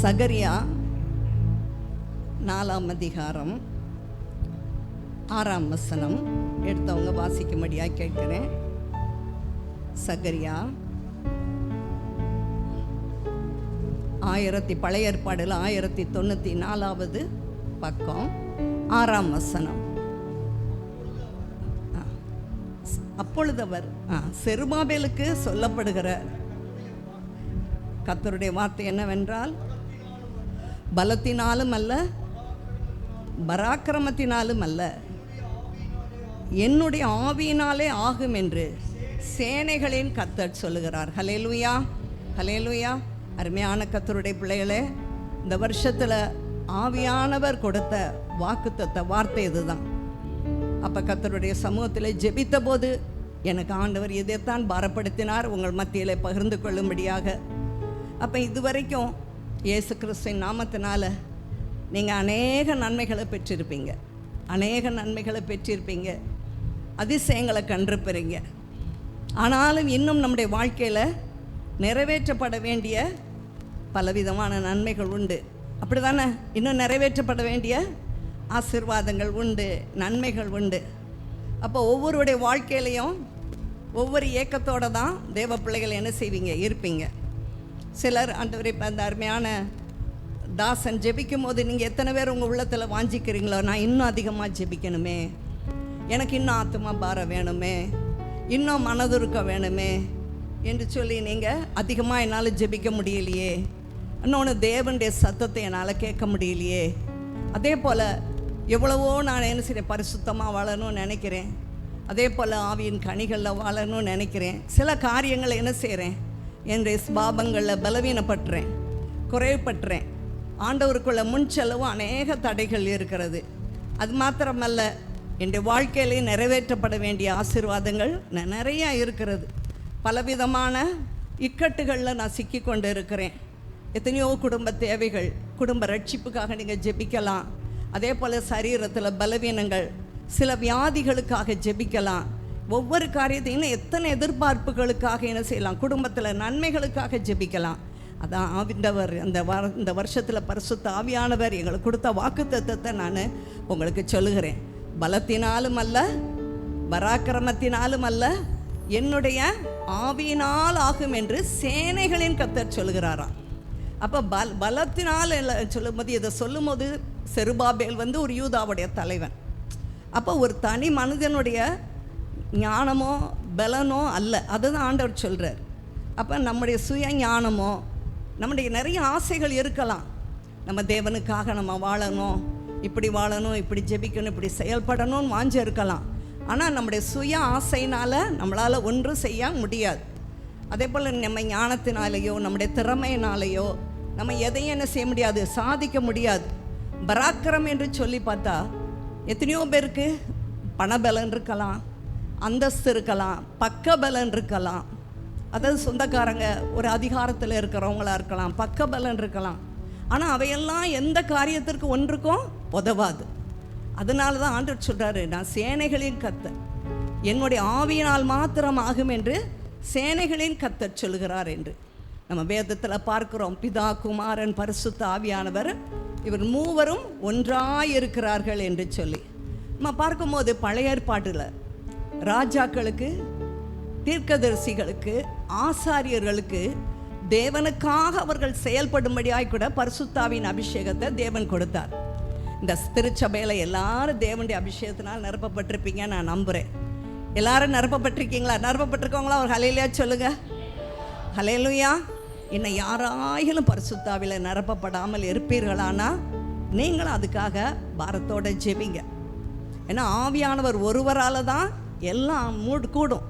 சகரியா 4ஆம் அதிகாரம் 6ஆம் வசனம் எடுத்தவங்க வாசிக்கும்படியாக கேட்கிறேன். சகரியா பழைய ஏற்பாடில் 1094வது பக்கம் 6ஆம் வசனம். அப்பொழுது அவர் செருபாபேலுக்கு சொல்லப்படுகிற கர்த்தருடைய வார்த்தை என்னவென்றால், பலத்தினாலும் அல்ல பராக்கிரமத்தினாலும் அல்ல, என்னுடைய ஆவியினாலே ஆகும் என்று சேனைகளின் கர்த்தர் சொல்லுகிறார். ஹல்லேலூயா, ஹல்லேலூயா. அருமையான கர்த்தருடைய பிள்ளைகளே, இந்த வருஷத்தில் ஆவியானவர் கொடுத்த வாக்குத்தத்த வார்த்தை இதுதான். அப்போ கர்த்தருடைய சமூகத்தில் ஜெபித்த போது எனக்கு ஆண்டவர் இதைத்தான் பாரப்படுத்தினார் உங்கள் மத்தியில் பகிர்ந்து கொள்ளும்படியாக. அப்போ இதுவரைக்கும் இயேசு கிறிஸ்துவின் நாமத்தினால நீங்கள் அநேக நன்மைகளை பெற்றிருப்பீங்க, அதிசயங்களை கண்டிருப்பீங்க. ஆனாலும் இன்னும் நம்முடைய வாழ்க்கையில் நிறைவேற்றப்பட வேண்டிய பலவிதமான நன்மைகள் உண்டு. அப்படி தானே? இன்னும் நிறைவேற்றப்பட வேண்டிய ஆசீர்வாதங்கள் உண்டு, நன்மைகள் உண்டு. அப்போ ஒவ்வொருடைய வாழ்க்கையிலையும் ஒவ்வொரு ஏக்கத்தோடு தான் தேவ பிள்ளைகள் என்ன செய்வீங்க, இருப்பீங்க. சிலர் ஆண்டவரை இப்போ அந்த அருமையான தாசன் ஜெபிக்கும் போது நீங்கள் எத்தனை பேர் உங்கள் உள்ளத்தில் வாஞ்சிக்கிறீங்களோ, நான் இன்னும் அதிகமாக ஜெபிக்கணுமே, எனக்கு இன்னும் ஆத்மா பாரம் வேணுமே, இன்னும் மனதுருக்க வேணுமே என்று சொல்லி நீங்கள் அதிகமாக என்னால் ஜெபிக்க முடியலையே, இன்னொன்று தேவனுடைய சத்தத்தை என்னால் கேட்க முடியலையே. அதே போல் எவ்வளவோ நான் என்ன செய்கிறேன், பரிசுத்தமாக வாழணும்னு நினைக்கிறேன், அதே போல் ஆவியின் கனிகளில் வாழணும்னு நினைக்கிறேன். சில காரியங்களை என்ன செய்கிறேன், என்னுடைய பாவங்களில் பலவீனப்பட்டுறேன், குறைவுபட்டுறேன். ஆண்டவருக்குள்ள முன்செலவும் அநேக தடைகள் இருக்கிறது. அது மாத்திரமல்ல, என்னுடைய வாழ்க்கையிலே நிறைவேற்றப்பட வேண்டிய ஆசீர்வாதங்கள் நிறையா இருக்கிறது. பலவிதமான இக்கட்டுகளில் நான் சிக்கி கொண்டு இருக்கிறேன். எத்தனையோ குடும்ப தேவைகள், குடும்ப ரட்சிப்புக்காக நீங்கள் ஜெபிக்கலாம். அதே போல் சரீரத்தில் பலவீனங்கள், சில வியாதிகளுக்காக ஜெபிக்கலாம். ஒவ்வொரு காரியத்தையும் எத்தனை எதிர்பார்ப்புகளுக்காக என்ன செய்யலாம், குடும்பத்தில் நன்மைகளுக்காக ஜெபிக்கலாம். அதான் ஆவிண்டவர் இந்த வருஷத்தில் பரிசுத்த ஆவியானவர் எங்களுக்கு கொடுத்த வாக்குத்தத்தத்தை நான் உங்களுக்கு சொல்லுகிறேன். பலத்தினாலும் அல்ல பராக்கிரமத்தினாலும் அல்ல, என்னுடைய ஆவியினால் ஆகும் என்று சேனைகளின் கர்த்தர் சொல்லுகிறாராம். அப்போ பலத்தினால் சொல்லும்போது, இதை சொல்லும்போது செருபாபேல் ஒரு யூதாவுடைய தலைவன். அப்போ ஒரு தனி மனிதனுடைய ஞானமோ பலனோ அல்ல, அதுதான் ஆண்டவர் சொல்கிறார். அப்போ நம்முடைய சுய ஞானமோ, நம்முடைய நிறைய ஆசைகள் இருக்கலாம். நம்ம தேவனுக்காக நம்ம வாழணும், இப்படி வாழணும், இப்படி ஜெபிக்கணும், இப்படி செயல்படணும்னு வாஞ்ச இருக்கலாம். ஆனால் நம்முடைய சுய ஆசையினால் நம்மளால் ஒன்றும் செய்ய முடியாது. அதே போல் நம்ம ஞானத்தினாலேயோ நம்முடைய திறமையினாலேயோ நம்ம எதையும் என்ன செய்ய முடியாது, சாதிக்க முடியாது. பராக்கிரம் என்று சொல்லி பார்த்தா எத்தனையோ பேருக்கு பணபலன் இருக்கலாம், அந்தஸ்து இருக்கலாம், பக்கபலன் இருக்கலாம். அதாவது சொந்தக்காரங்க ஒரு அதிகாரத்தில் இருக்கிறவங்களா இருக்கலாம், பக்கபலன் இருக்கலாம். ஆனால் அவையெல்லாம் எந்த காரியத்திற்கு ஒன்றுக்கும் உதவாது. அதனால தான் ஆண்டவர் சொல்கிறாரு, நான் சேனைகளின் கர்த்தர், என்னுடைய ஆவியினால் மாத்திரம் ஆகும் என்று சேனைகளின் கர்த்தர் சொல்கிறார் என்று நம்ம வேதத்தில் பார்க்கிறோம். பிதா, குமாரன், பரிசுத்த ஆவியானவர், இவர் மூவரும் ஒன்றாயிருக்கிறார்கள் என்று சொல்லி நம்ம பார்க்கும்போது பழைய ஏற்பாட்டில் ராஜாக்களுக்கு, தீர்க்கதரிசிகளுக்கு, ஆசாரியர்களுக்கு தேவனுக்காக அவர்கள் செயல்படும்படியாய் கூட பரிசுத்தாவின் அபிஷேகத்தை தேவன் கொடுத்தார். இந்த திருச்சபையில் எல்லாரும் தேவனுடைய அபிஷேகத்தினால் நிரப்பப்பட்டிருப்பீங்க நான் நம்புகிறேன். எல்லாரும் நிரப்பப்பட்டிருக்கீங்களா? நிரப்பப்பட்டிருக்கவங்களா ஒரு ஹல்லேலூயா சொல்லுங்க. ஹல்லேலூயா. இன்னும் யாராயிலும் பரிசுத்தாவில நிரப்பப்படாமல் இருப்பீர்களானா நீங்களும் அதுக்காக பாரத்தோடு ஜெபிங்க. ஏன்னா ஆவியானவர் ஒருவரால் தான் எல்லாம் கூடும்.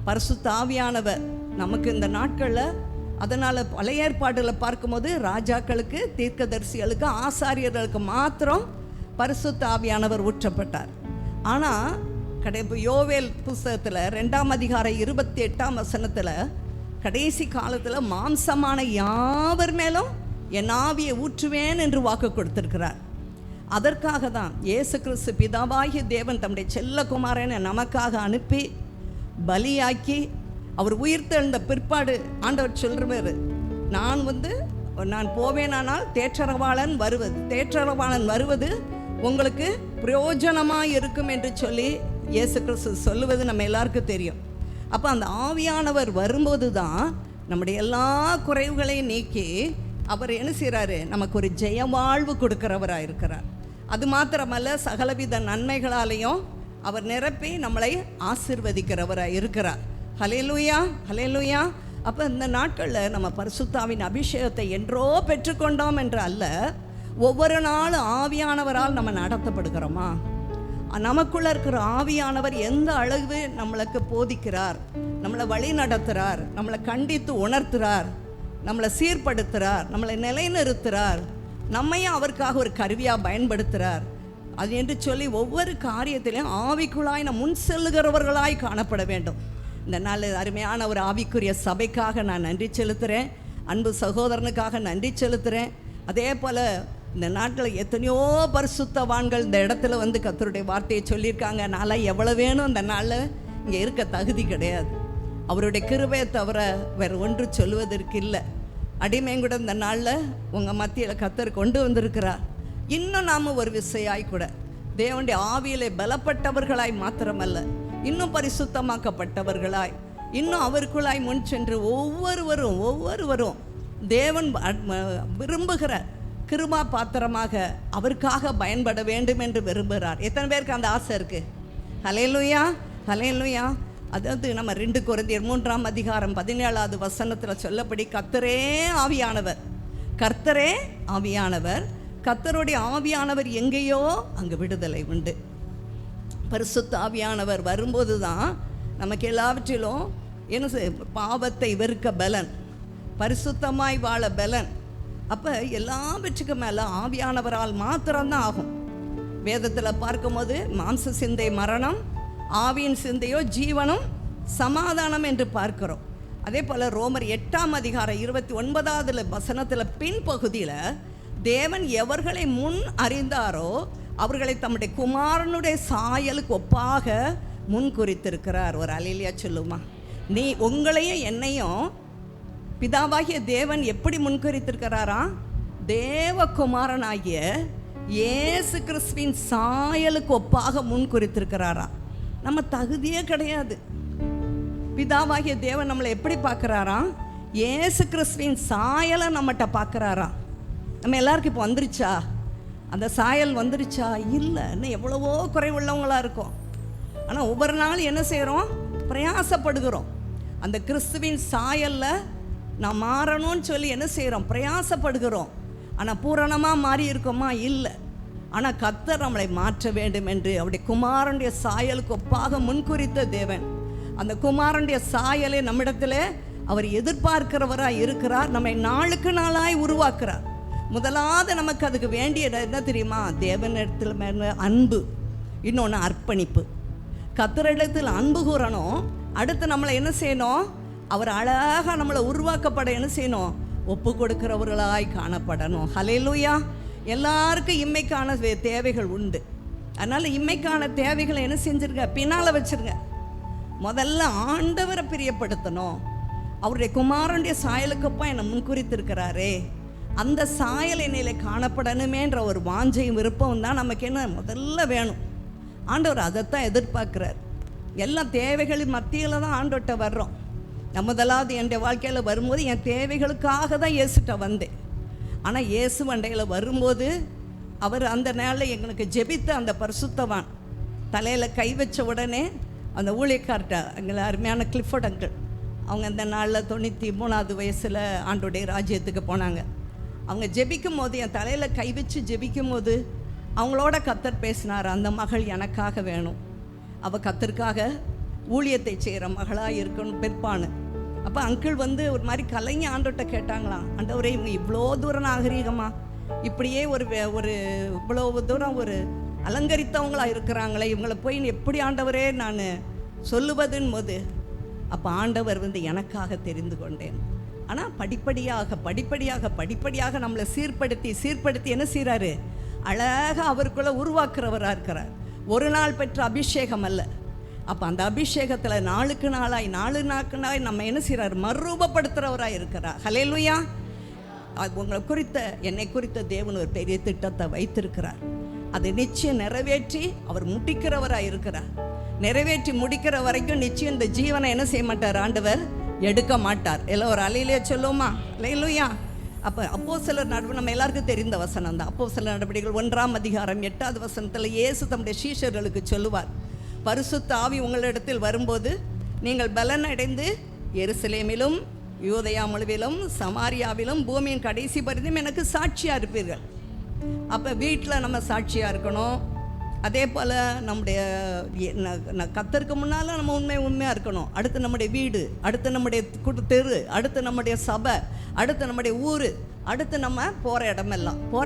பரிசுத்த ஆவியானவர் நமக்கு இந்த நாட்களில், அதனால் பழைய ஏற்பாடுகளை பார்க்கும்போது ராஜாக்களுக்கு, தீர்க்கதரிசிகளுக்கு, ஆசாரியர்களுக்கு மாத்திரம் பரிசுத்த ஆவியானவர் ஊற்றப்பட்டார். ஆனால் யோவேல் புஸ்தகத்தில் 2ஆம் அதிகாரம் 28ஆம் வசனத்தில் கடைசி காலத்தில் மாம்சமான யாவர் மேலும் என் ஆவியை ஊற்றுவேன் என்று வாக்கு கொடுத்திருக்கிறார். அதற்காக தான் இயேசு கிறிஸ்து பிதாவாகிய தேவன் தம்முடைய செல்லகுமாரனை நமக்காக அனுப்பி பலியாக்கி அவர் உயிர்த்தெழுந்த பிற்பாடு ஆண்டவர் சொல்கிறார், நான் நான் போவேனானால் தேற்றரவாளன் வருவது உங்களுக்கு பிரயோஜனமாக இருக்கும் என்று சொல்லி இயேசு கிறிஸ்து சொல்லுவது நம்ம எல்லாருக்கும் தெரியும். அப்போ அந்த ஆவியானவர் வரும்போது தான் நம்முடைய எல்லா குறைவுகளையும் நீக்கி அவர் என்ன செய்கிறாரு, நமக்கு ஒரு ஜெய வாழ்வு கொடுக்கிறவராக இருக்கிறார். அது மாத்திரமல்ல, சகலவித நன்மைகளாலையும் அவர் நிரப்பி நம்மளை ஆசீர்வதிக்கிறவராக இருக்கிறார். ஹல்லேலூயா, ஹல்லேலூயா. அப்போ இந்த நாட்களில் நம்ம பரிசுத்தாவின் அபிஷேகத்தை என்றோ பெற்றுக்கொண்டோம் என்று அல்ல, ஒவ்வொரு நாளும் ஆவியானவரால் நம்ம நடத்தப்படுகிறோமா? நமக்குள்ள இருக்கிற ஆவியானவர் எந்த அளவு நம்மளுக்கு போதிக்கிறார், நம்மளை வழி நடத்துகிறார், நம்மளை கண்டித்து உணர்த்துகிறார், நம்மளை சீர்படுத்துகிறார், நம்மளை நிலைநிறுத்துகிறார், நம்மையும் அவருக்காக ஒரு கருவியாக பயன்படுத்துகிறார். அது என்று சொல்லி ஒவ்வொரு காரியத்திலையும் ஆவிக்குள்ளாய் நம்ம முன் செல்லுகிறவர்களாய் காணப்பட வேண்டும். இந்த நாள் அருமையான ஒரு ஆவிக்குரிய சபைக்காக நான் நன்றி செலுத்துகிறேன். அன்பு சகோதரனுக்காக நன்றி செலுத்துகிறேன். அதே போல் இந்த நாட்டில் எத்தனையோ பரிசுத்தவான்கள் இந்த இடத்துல வந்து கர்த்தருடைய வார்த்தையை சொல்லியிருக்காங்க. நான்லாம் எவ்வளோ வேணும் இந்த நாளில் இங்கே இருக்க தகுதி கிடையாது. அவருடைய கிருபையை தவிர வேறு ஒன்று சொல்லுவதற்கு இல்லை. அடிமையும் கூட இந்த நாளில் உங்கள் மத்தியில் கர்த்தர் கொண்டு வந்திருக்கிறார். இன்னும் நாம் ஒரு விசையாய் கூட தேவனுடைய ஆவியிலே பலப்பட்டவர்களாய் மாத்திரமல்ல, இன்னும் பரிசுத்தமாக்கப்பட்டவர்களாய், இன்னும் அவருக்குள்ளாய் முன் சென்று ஒவ்வொருவரும் தேவன் விரும்புகிற கிருபா பாத்திரமாக அவருக்காக பயன்பட வேண்டும் என்று விரும்புகிறார். எத்தனை பேருக்கு அந்த ஆசை இருக்குது? ஹல்லேலூயா, ஹல்லேலூயா. அதாவது நம்ம 2 கொரிந்தியர் 3ஆம் அதிகாரம் 17வது வசனத்தில் சொல்லப்படி கர்த்தரே ஆவியானவர், கர்த்தரே ஆவியானவர், கர்த்தருடைய ஆவியானவர் எங்கேயோ அங்கே விடுதலை உண்டு. பரிசுத்த ஆவியானவர் வரும்போது தான் நமக்கு எல்லாவற்றிலும் என்ன, பாவத்தை வெறுக்க பலன், பரிசுத்தமாய் வாழ பலன். அப்போ எல்லாவற்றுக்கும் மேலே ஆவியானவரால் மாத்திரம்தான் ஆகும். வேதத்தில் பார்க்கும்போது மாம்ச சிந்தை மரணம், ஆவியின் சிந்தையோ ஜீவனும் சமாதானம் என்று பார்க்கிறோம். அதே போல் ரோமர் 8ஆம் அதிகாரம் 29வது வசனத்தில் பின்பகுதியில் தேவன் எவர்களை முன் அறிந்தாரோ அவர்களை தம்முடைய குமாரனுடைய சாயலுக்கு ஒப்பாக முன் குறித்திருக்கிறார். ஒரு அல்லேலூயா சொல்லுமா? நீ உங்களையும் என்னையும் பிதாவாகிய தேவன் எப்படி முன்குறித்திருக்கிறாரா? தேவகுமாரனாகிய இயேசு கிறிஸ்துவின் சாயலுக்கு ஒப்பாக முன்குறித்திருக்கிறாரா? நம்ம தகுதியே கிடையாது. பிதாவாகிய தேவன் நம்மளை எப்படி பார்க்குறாரா? இயேசு கிறிஸ்துவின் சாயலை நம்மகிட்ட பார்க்குறாரா? நம்ம எல்லாருக்கும் இப்போ வந்துருச்சா? அந்த சாயல் வந்துருச்சா? இல்லை, இன்னும் எவ்வளவோ குறைவுள்ளவங்களாக இருக்கும். ஆனால் ஒவ்வொரு நாள் என்ன செய்கிறோம்? பிரயாசப்படுகிறோம். அந்த கிறிஸ்துவின் சாயலில் நான் மாறணும்னு சொல்லி என்ன செய்கிறோம்? பிரயாசப்படுகிறோம். ஆனால் பூரணமாக மாறி இருக்கோமா? இல்லை. ஆனால் கர்த்தர் நம்மளை மாற்ற வேண்டும் என்று அவருடைய குமாரனுடைய சாயலுக்கு ஒப்பாக முன்குறித்த தேவன். அந்த குமாரனுடைய சாயலை நம்மிடத்தில் அவர் எதிர்பார்க்கிறவராக இருக்கிறார். நம்மை நாளுக்கு நாளாய் உருவாக்குறார். முதலாவது நமக்கு அதுக்கு வேண்டிய என்ன தெரியுமா? தேவனிடத்தில் மேலே அன்பு, இன்னொன்று அர்ப்பணிப்பு. கர்த்தரிடத்தில் அன்பு கூறணும். அடுத்து நம்மளை என்ன செய்யணும்? அவர் அழகாக நம்மளை உருவாக்கப்பட என்ன செய்யணும்? ஒப்பு கொடுக்கிறவர்களாய் காணப்படணும். ஹல்லேலூயா. எல்லாருக்கும் இம்மைக்கான தேவைகள் உண்டு. அதனால் இம்மைக்கான தேவைகளை என்ன செஞ்சுருங்க? பின்னால் வச்சுருங்க. முதல்ல ஆண்டவரை பிரியப்படுத்தணும். அவருடைய குமாரனுடைய சாயலுக்கப்பா என்னை முன்குறித்திருக்கிறாரே, அந்த சாயல் என்னையில காணப்படணுமேன்ற ஒரு வாஞ்சையும் விருப்பம் தான் நமக்கு என்ன முதல்ல வேணும். ஆண்டவர் அதைத்தான் எதிர்பார்க்குறார். எல்லா தேவைகளின் மத்தியில் தான் ஆண்டவர்கிட்ட வர்றோம். நான் முதலாவது என்னுடைய வாழ்க்கையில் வரும்போது என் தேவைகளுக்காக தான் இயேசுகிட்ட வந்தேன். ஆனால் இயேசு வண்டையில் வரும்போது அவர் அந்த நாளில் எங்களுக்கு ஜெபித்த அந்த பரிசுத்தவான் தலையில் கை வச்ச உடனே அந்த ஊழியக்கார்ட்ட எங்களை அருமையான கிளிஃபோர்ட் அங்கிள், அவங்க அந்த நாளில் 93வது வயசில் ஆண்டோடைய ராஜ்யத்துக்கு போனாங்க. அவங்க ஜெபிக்கும் போது, என் தலையில் கை வச்சு ஜெபிக்கும் போது அவங்களோட கர்த்தர் பேசினார். அந்த மகள் எனக்காக வேணும், அவள் கர்த்தருக்காக ஊழியத்தை செய்கிற மகளாக இருக்கணும் பெருப்பான்னு. அப்போ அங்கிள் வந்து ஒரு மாதிரி கலைஞ ஆண்டோட்ட கேட்டாங்களாம், ஆண்டவரே இவங்க இவ்வளோ தூரம் நாகரீகமா, இப்படியே ஒரு இவ்வளோ தூரம் ஒரு அலங்கரித்தவங்களாக இருக்கிறாங்களே, இவங்களை போய் எப்படி ஆண்டவரே நான் சொல்லுவதுன்னு போது, அப்போ ஆண்டவர் வந்து எனக்காக தெரிந்து கொண்டேன். ஆனால் படிப்படியாக நம்மளை சீர்படுத்தி என்ன செய்கிறாரு? அழகாக அவருக்குள்ளே உருவாக்குறவராக இருக்கிறார். ஒரு நாள் பெற்ற அபிஷேகம் அல்ல. அப்போ அந்த அபிஷேகத்தில் நாளுக்கு நாளாய் நம்ம என்ன செய்கிறார்? மறுரூபப்படுத்துகிறவராக இருக்கிறார். ஹல்லேலூயா. உங்களை குறித்த, என்னை குறித்த தேவன் ஒரு பெரிய திட்டத்தை வைத்திருக்கிறார். அதை நிச்சயம் நிறைவேற்றி அவர் முடிக்கிறவராக இருக்கிறார். நிறைவேற்றி முடிக்கிற வரைக்கும் நிச்சயம் இந்த ஜீவனை என்ன செய்ய மாட்டார் ஆண்டவர், எடுக்க மாட்டார். எல்லாம் ஒரு அலையிலே சொல்லுவோமா, அல்லேலூயா. அப்போஸ்தலர் நடவடிக்கை நம்ம எல்லாருக்கும் தெரிந்த வசனம் தான். அப்போஸ்தலர் நடவடிக்கைகள் 1ஆம் அதிகாரம் 8வது வசனத்தில் இயேசு தம்முடைய சீஷர்களுக்கு சொல்லுவார், பரிசுத்த ஆவி உங்களிடத்தில் வரும்போது நீங்கள் பலன் அடைந்து எருசலேமிலும் யூதேயா முழுவிலும் சமாரியாவிலும் பூமியின் கடைசி பரிந்தும் எனக்கு சாட்சியாக இருப்பீர்கள். அப்போ வீட்டில் நம்ம சாட்சியாக இருக்கணும். அதே போல் நம்முடைய கர்த்தருக்கு முன்னால் நம்ம உண்மையாக இருக்கணும். அடுத்து நம்முடைய வீடு, அடுத்து நம்முடைய தெரு, அடுத்து நம்முடைய சபை, அடுத்து நம்முடைய ஊர், அடுத்து நம்ம போகிற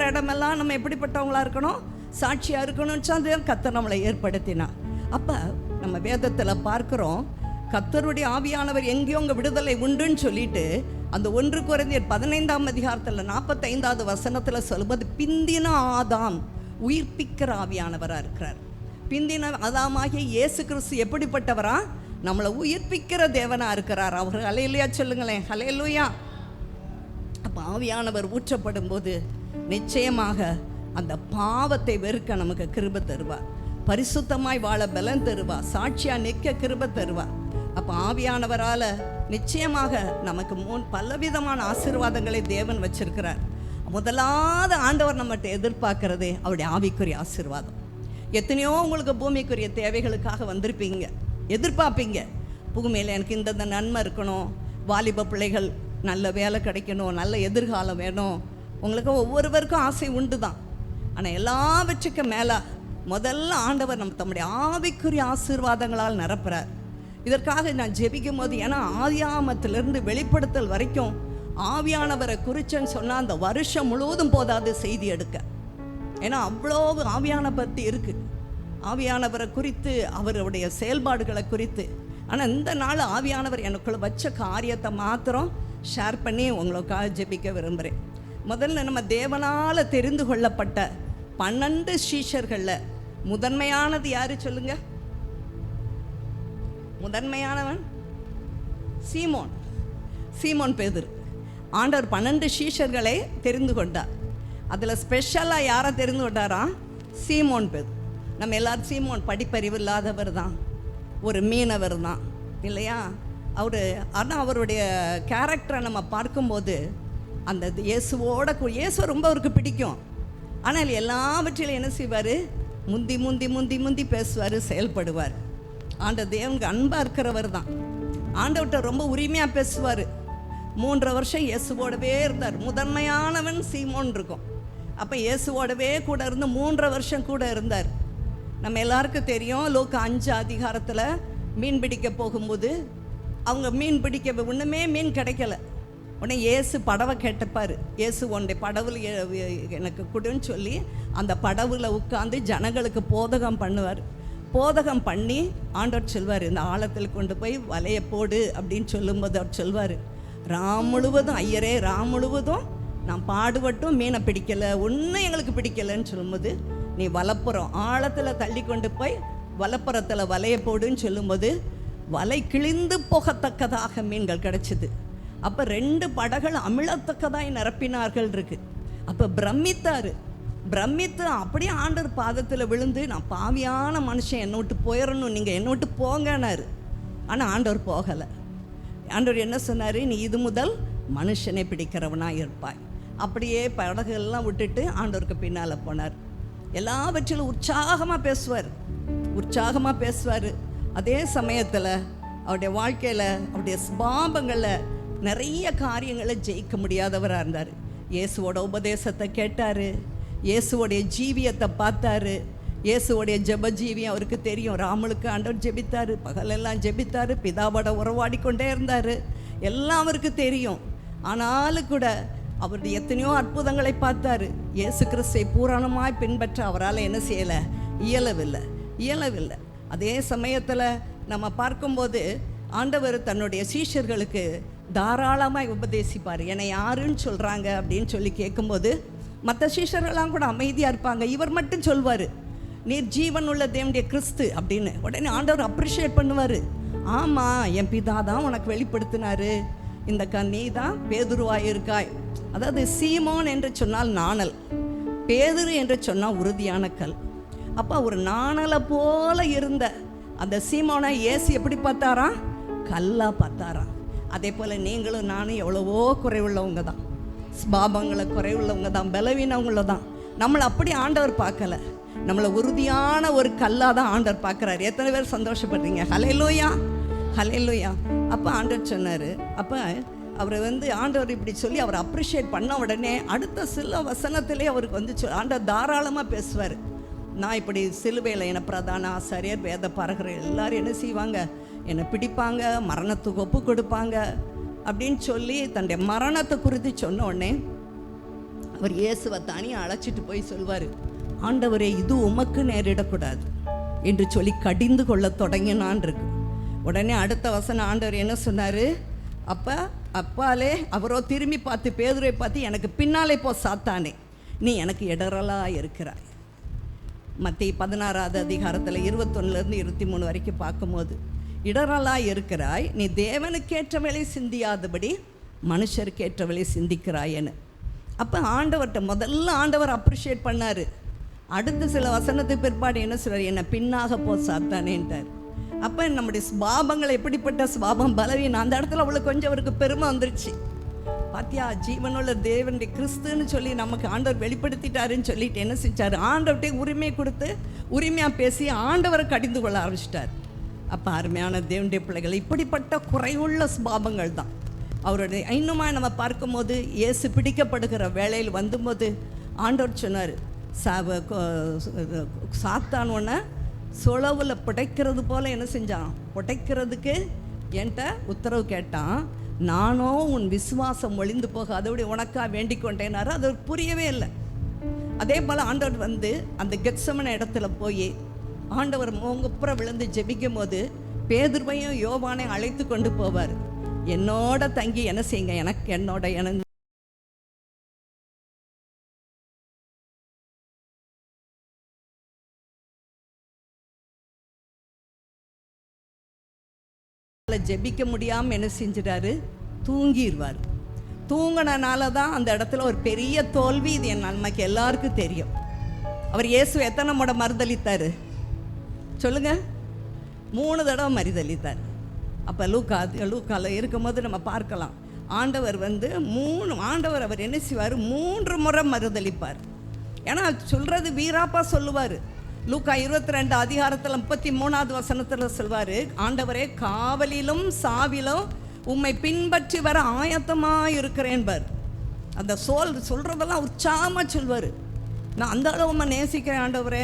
இடமெல்லாம் நம்ம எப்படிப்பட்டவங்களாக இருக்கணும், சாட்சியாக இருக்கணும்னு சொல்லி கர்த்தர் நம்மளை ஏற்படுத்தினார். அப்போ நம்ம வேதத்தில் பார்க்குறோம், கர்த்தருடைய ஆவியானவர் எங்கேயோ உங்கள் விடுதலை உண்டுன்னு சொல்லிட்டு அந்த 1 கொரிந்தியர் 15ஆம் அதிகாரத்தில் 45வது வசனத்தில் சொல்லும்போது, பிந்தின ஆதாம் உயிர்ப்பிக்கிற ஆவியானவராக இருக்கிறார். பிந்தின ஆதாமாகிய இயேசு கிறிஸ்து எப்படிப்பட்டவரா, நம்மளை உயிர்ப்பிக்கிற தேவனாக இருக்கிறார். அவர் ஹல்லேலூயா சொல்லுங்களேன், ஹல்லேலூயா. அப்போ ஆவியானவர் ஊற்றப்படும் போது நிச்சயமாக அந்த பாவத்தை வெறுக்க நமக்கு கிருபை தருவார், பரிசுத்தமாய் வாழ பலன் தருவார், சாட்சியாக நிற்க கிருபை தருவார். அப்போ ஆவியானவரால் நிச்சயமாக நமக்கு பலவிதமான ஆசீர்வாதங்களை தேவன் வச்சிருக்கிறார். முதலாவது ஆண்டவர் நம்மகிட்ட எதிர்பார்க்கறதே அவருடைய ஆவிக்குரிய ஆசீர்வாதம். எத்தனையோ உங்களுக்கு பூமிக்குரிய தேவைகளுக்காக வந்திருப்பீங்க, எதிர்பார்ப்பீங்க, பூமியில் எனக்கு இந்த நன்மை இருக்கணும், வாலிப பிள்ளைகள் நல்ல வேலை கிடைக்கணும், நல்ல எதிர்காலம் வேணும். உங்களுக்கு ஒவ்வொருவருக்கும் ஆசை உண்டு தான். ஆனால் எல்லாவற்றுக்கும் மேலே முதல்ல ஆண்டவர் தம்முடைய ஆவிக்குரிய ஆசீர்வாதங்களால் நிரப்புறார். இதற்காக நான் ஜெபிக்கும் போது, ஏன்னா ஆதியாமத்திலிருந்து வெளிப்படுத்தல் வரைக்கும் ஆவியானவரை குறிச்சன்னு சொன்னால் அந்த வருஷம் முழுவதும் போதாது செய்தி எடுக்க. ஏன்னா அவ்வளோ ஆவியான பற்றி இருக்குது, ஆவியானவரை குறித்து, அவருடைய செயல்பாடுகளை குறித்து. ஆனால் இந்த நாள் ஆவியானவர் எனக்குள்ள வச்ச காரியத்தை மாத்திரம் ஷேர் பண்ணி உங்களுக்காக ஜெபிக்க விரும்புகிறேன். முதல்ல நம்ம தேவனால் தெரிந்து கொள்ளப்பட்ட 12 சீஷர்களில் முதன்மையானது யாரு சொல்லுங்க? முதன்மையானவன் சீமோன் பேதுரு. ஆண்டவர் 12 சீஷர்களை தெரிந்து கொண்டார். அதில் ஸ்பெஷலாக யாரை தெரிந்து கொண்டாரா? சீமோன் பேதுரு. நம்ம எல்லாரும் சீமோன் படிப்பறிவு இல்லாதவர் தான், ஒரு மீனவர் தான் இல்லையா ஆனால் அவருடைய கேரக்டரை நம்ம பார்க்கும்போது அந்த இயேசு ரொம்ப அவருக்கு பிடிக்கும். ஆனால் எல்லாவற்றிலும் என்ன செய்வார்? முந்தி பேசுவார், செயல்படுவார். தேவனுக்கு அன்பாக இருக்கிறவர் தான். ஆண்டவர்கிட்ட ரொம்ப உரிமையாக பேசுவார். 3 வருஷம் இயேசுவோடவே இருந்தார். முதன்மையானவன் சீமோன் இருக்கும். அப்போ இயேசுவோடவே கூட இருந்து 3 வருஷம் கூட இருந்தார். நம்ம எல்லாருக்கும் தெரியும், லூக்கா 5 அதிகாரத்தில் மீன் பிடிக்க போகும்போது அவங்க மீன் பிடிக்க ஒன்றுமே மீன் கிடைக்கல. உடனே இயேசு படவை கேட்டப்பார். இயேசு உன்னுடைய படவில் எனக்கு கொடுன்னு சொல்லி அந்த படவில் உட்காந்து ஜனங்களுக்கு போதகம் பண்ணுவார். போதகம் பண்ணி ஆண்டவர் சொல்வார், இந்த ஆழத்தில் கொண்டு போய் வலையை போடு அப்படின்னு சொல்லும்போது அவர் சொல்வார், ஐயரே ராம் முழுவதும் நான் பாடுபட்டும் மீனை பிடிக்கலை, ஒன்றும் எங்களுக்கு பிடிக்கலைன்னு சொல்லும்போது, நீ வலப்புறம் ஆழத்தில் தள்ளி கொண்டு போய் வலப்புறத்தில் வலையை போடுன்னு சொல்லும்போது வலை கிழிந்து போகத்தக்கதாக மீன்கள் கிடச்சிது. அப்போ 2 படகள் அமிழத்தக்கதாய் நிரப்பினார்கள் இருக்கு. அப்போ பிரமித்து அப்படியே ஆண்டவர் பாதத்தில் விழுந்து, நான் பாவியான மனுஷன், என்னை விட்டு போயிடணும், நீங்கள் என்னை விட்டு போங்கன்னாரு. ஆனால் ஆண்டவர் போகலை. ஆண்டவர் என்ன சொன்னார்? நீ இது முதல் மனுஷனை பிடிக்கிறவனாக இருப்பாய். அப்படியே படகுகள்லாம் விட்டுட்டு ஆண்டவருக்கு பின்னால் போனார். எல்லாவற்றிலும் உற்சாகமாக பேசுவார். அதே சமயத்தில் அவருடைய வாழ்க்கையில், அவருடைய சுபாவங்களில் நிறைய காரியங்களை ஜெயிக்க முடியாதவராக இருந்தார். இயேசுவோட உபதேசத்தை கேட்டார், இயேசுவோடைய ஜீவியத்தை பார்த்தாரு, இயேசுவோடைய ஜெப ஜீவியம் அவருக்கு தெரியும். ராமனுக்கு ஆண்டவர் ஜெபித்தார், பகலெல்லாம் ஜெபித்தார், பிதாவோட உறவாடி கொண்டே இருந்தார், எல்லாம் அவருக்கு தெரியும். ஆனாலும் கூட அவருடைய எத்தனையோ அற்புதங்களை பார்த்தாரு. இயேசு கிறிஸ்துவை பூரணமாய் பின்பற்ற அவரால் என்ன செய்யலை? இயலவில்லை. அதே சமயத்தில் நம்ம பார்க்கும்போது ஆண்டவர் தன்னுடைய சீஷர்களுக்கு தாராளமாக உபதேசிப்பார். என்னை யாருன்னு சொல்கிறாங்க அப்படின்னு சொல்லி கேட்கும்போது மற்ற சீஷர்கள்லாம் கூட அமைதியாக இருப்பாங்க. இவர் மட்டும் சொல்வார், நீர் ஜீவன் உள்ள தேவனுடைய கிறிஸ்து அப்படின்னு. உடனே ஆண்டவர் அப்ரிஷியேட் பண்ணுவார். ஆமாம், என் பிதா தான் உனக்கு வெளிப்படுத்தினாரு, இந்த நீ தான் பேதுருவாயிருக்காய். அதாவது சீமோன் என்று சொன்னால் நாணல், பேதுரு என்று சொன்னால் உறுதியான கல். அப்போ ஒரு நாணலை போல இருந்த அந்த சீமோனை இயேசு எப்படி பார்த்தாரா? கல்லாக பார்த்தாரா. அதே போல் நீங்களும் நானும் எவ்வளவோ குறைவுள்ளவங்க தான், ஸ்பாபங்களை குறைவுள்ளவங்க தான், பலவீனவங்கள தான். நம்மளை அப்படி ஆண்டவர் பார்க்கல, நம்மளை உறுதியான ஒரு கல்லாக தான் ஆண்டவர் பார்க்குறாரு. எத்தனை பேர் சந்தோஷப்படுறீங்க? ஹல்லேலூயா, ஹல்லேலூயா. அப்போ ஆண்டவர் சொன்னார். அப்போ அவர் ஆண்டவர் இப்படி சொல்லி அவர் அப்ரிஷியேட் பண்ண உடனே அடுத்த சில வசனத்திலே அவருக்கு ஆண்டவர் தாராளமாக பேசுவார். நான் இப்படி சிலுவையில் என்னை பிரதான ஆசாரியர், வேத பாரகர் எல்லாரும் என்ன செய்வாங்க? என்னை பிடிப்பாங்க, மரணத்துக்கு ஒப்பு கொடுப்பாங்க அப்படின்னு சொல்லி தன்னுடைய மரணத்தை குறித்து சொன்ன உடனே அவர் இயேசுவை தனியாக அழைச்சிட்டு போய் சொல்வார், ஆண்டவரே இது உமக்கு நேரிடக்கூடாது என்று சொல்லி கடிந்து கொள்ள தொடங்கினான் இருக்கு. உடனே அடுத்த வசனம் ஆண்டவர் என்ன சொன்னார்? அப்போ அப்பாலே அவரோ திரும்பி பார்த்து பேதுருவை பார்த்து, எனக்கு பின்னாலே போ சாத்தானே, நீ எனக்கு இடரலாக இருக்கிறாய். மத்திய 16வது அதிகாரத்தில் 21லேருந்து 23 வரைக்கும் பார்க்கும்போது, இடரலாக இருக்கிறாய், நீ தேவனுக்கேற்றவளை சிந்தியாதபடி மனுஷருக்கேற்றவளை சிந்திக்கிறாயன்னு. அப்போ ஆண்டவர்கிட்ட முதல்ல ஆண்டவர் அப்ரிஷியேட் பண்ணார். அடுத்த சில வசனத்துக்கு பிற்பாடு என்ன சொல்றார்? என்னை பின்னாக போ சாத்தானேன்ட்டார். அப்போ நம்முடைய ஸ்வாபங்கள் எப்படிப்பட்ட ஸ்வாபம், பலவீனம். அந்த இடத்துல அவளுக்கு கொஞ்சம் அவருக்கு பெருமை வந்துருச்சு. பாத்தியா, ஜீவனுள்ள தேவனுடைய கிறிஸ்துன்னு சொல்லி நமக்கு ஆண்டவர் வெளிப்படுத்திட்டாருன்னு சொல்லிட்டு என்ன செஞ்சார்? ஆண்டவர்கிட்ட உரிமையை கொடுத்து உரிமையாக பேசி ஆண்டவரை கடிந்து கொள்ள ஆரம்பிச்சிட்டார். அப்போ அருமையான தேவனுடைய பிள்ளைகள், இப்படிப்பட்ட குறைவுள்ள ஸ்வாபங்கள் தான் அவருடைய. இன்னுமா நம்ம பார்க்கும்போது இயேசு பிடிக்கப்படுகிற வேளையில் வந்தபோது ஆண்டவர் சொன்னார், சாத்தான் ஒன்று சுளவில் புடைக்கிறது போல் என்ன செஞ்சான்? புடைக்கிறதுக்கு என்கிட்ட உத்தரவு கேட்டான். நானோ உன் விசுவாசம் ஒளிந்து போக அதோடைய உனக்காக வேண்டிக் கொண்டேனாரு. அது புரியவே இல்லை. அதே போல் ஆண்டவர் அந்த கெத்செமனே இடத்துல போய் ஆண்டவர் மோங்கப்புற விழுந்து ஜெபிக்கும் போது பேதுருவையும் யோவானையும் அழைத்து கொண்டு போவார். என்னோட தங்கி என்ன செய்யுங்க, எனக்கு என்னோட ஜெபிக்க முடியாமல் என்ன செஞ்சிட்டாரு? தூங்கிடுவார். தூங்கினால தான் அந்த இடத்துல ஒரு பெரிய தோல்வி. இது நமக்கு எல்லாருக்கும் தெரியும். அவர் இயேசு எத்தனை முறை மறுதளித்தார் சொல்லுங்க? 3 தடவை மறுதளித்தார். அப்போ லூக்கால இருக்கும்போது நம்ம பார்க்கலாம், ஆண்டவர் ஆண்டவர் அவர் என்ன செய்வார்? 3 முறை மறுதளிப்பார். ஏன்னா சொல்கிறது வீராப்பா சொல்லுவார். லூக்கா 22 அதிகாரத்தில் 33வது வசனத்தில் சொல்வார், ஆண்டவரே காவலிலும் சாவிலும் உம்மை பின்பற்றி வர ஆயத்தமாக இருக்கிறேன்பார். அந்த சொல்கிறதெல்லாம் உற்சாகமாக சொல்வார். நான் அந்த அளவு உம்மை நேசிக்கிறேன் ஆண்டவரே,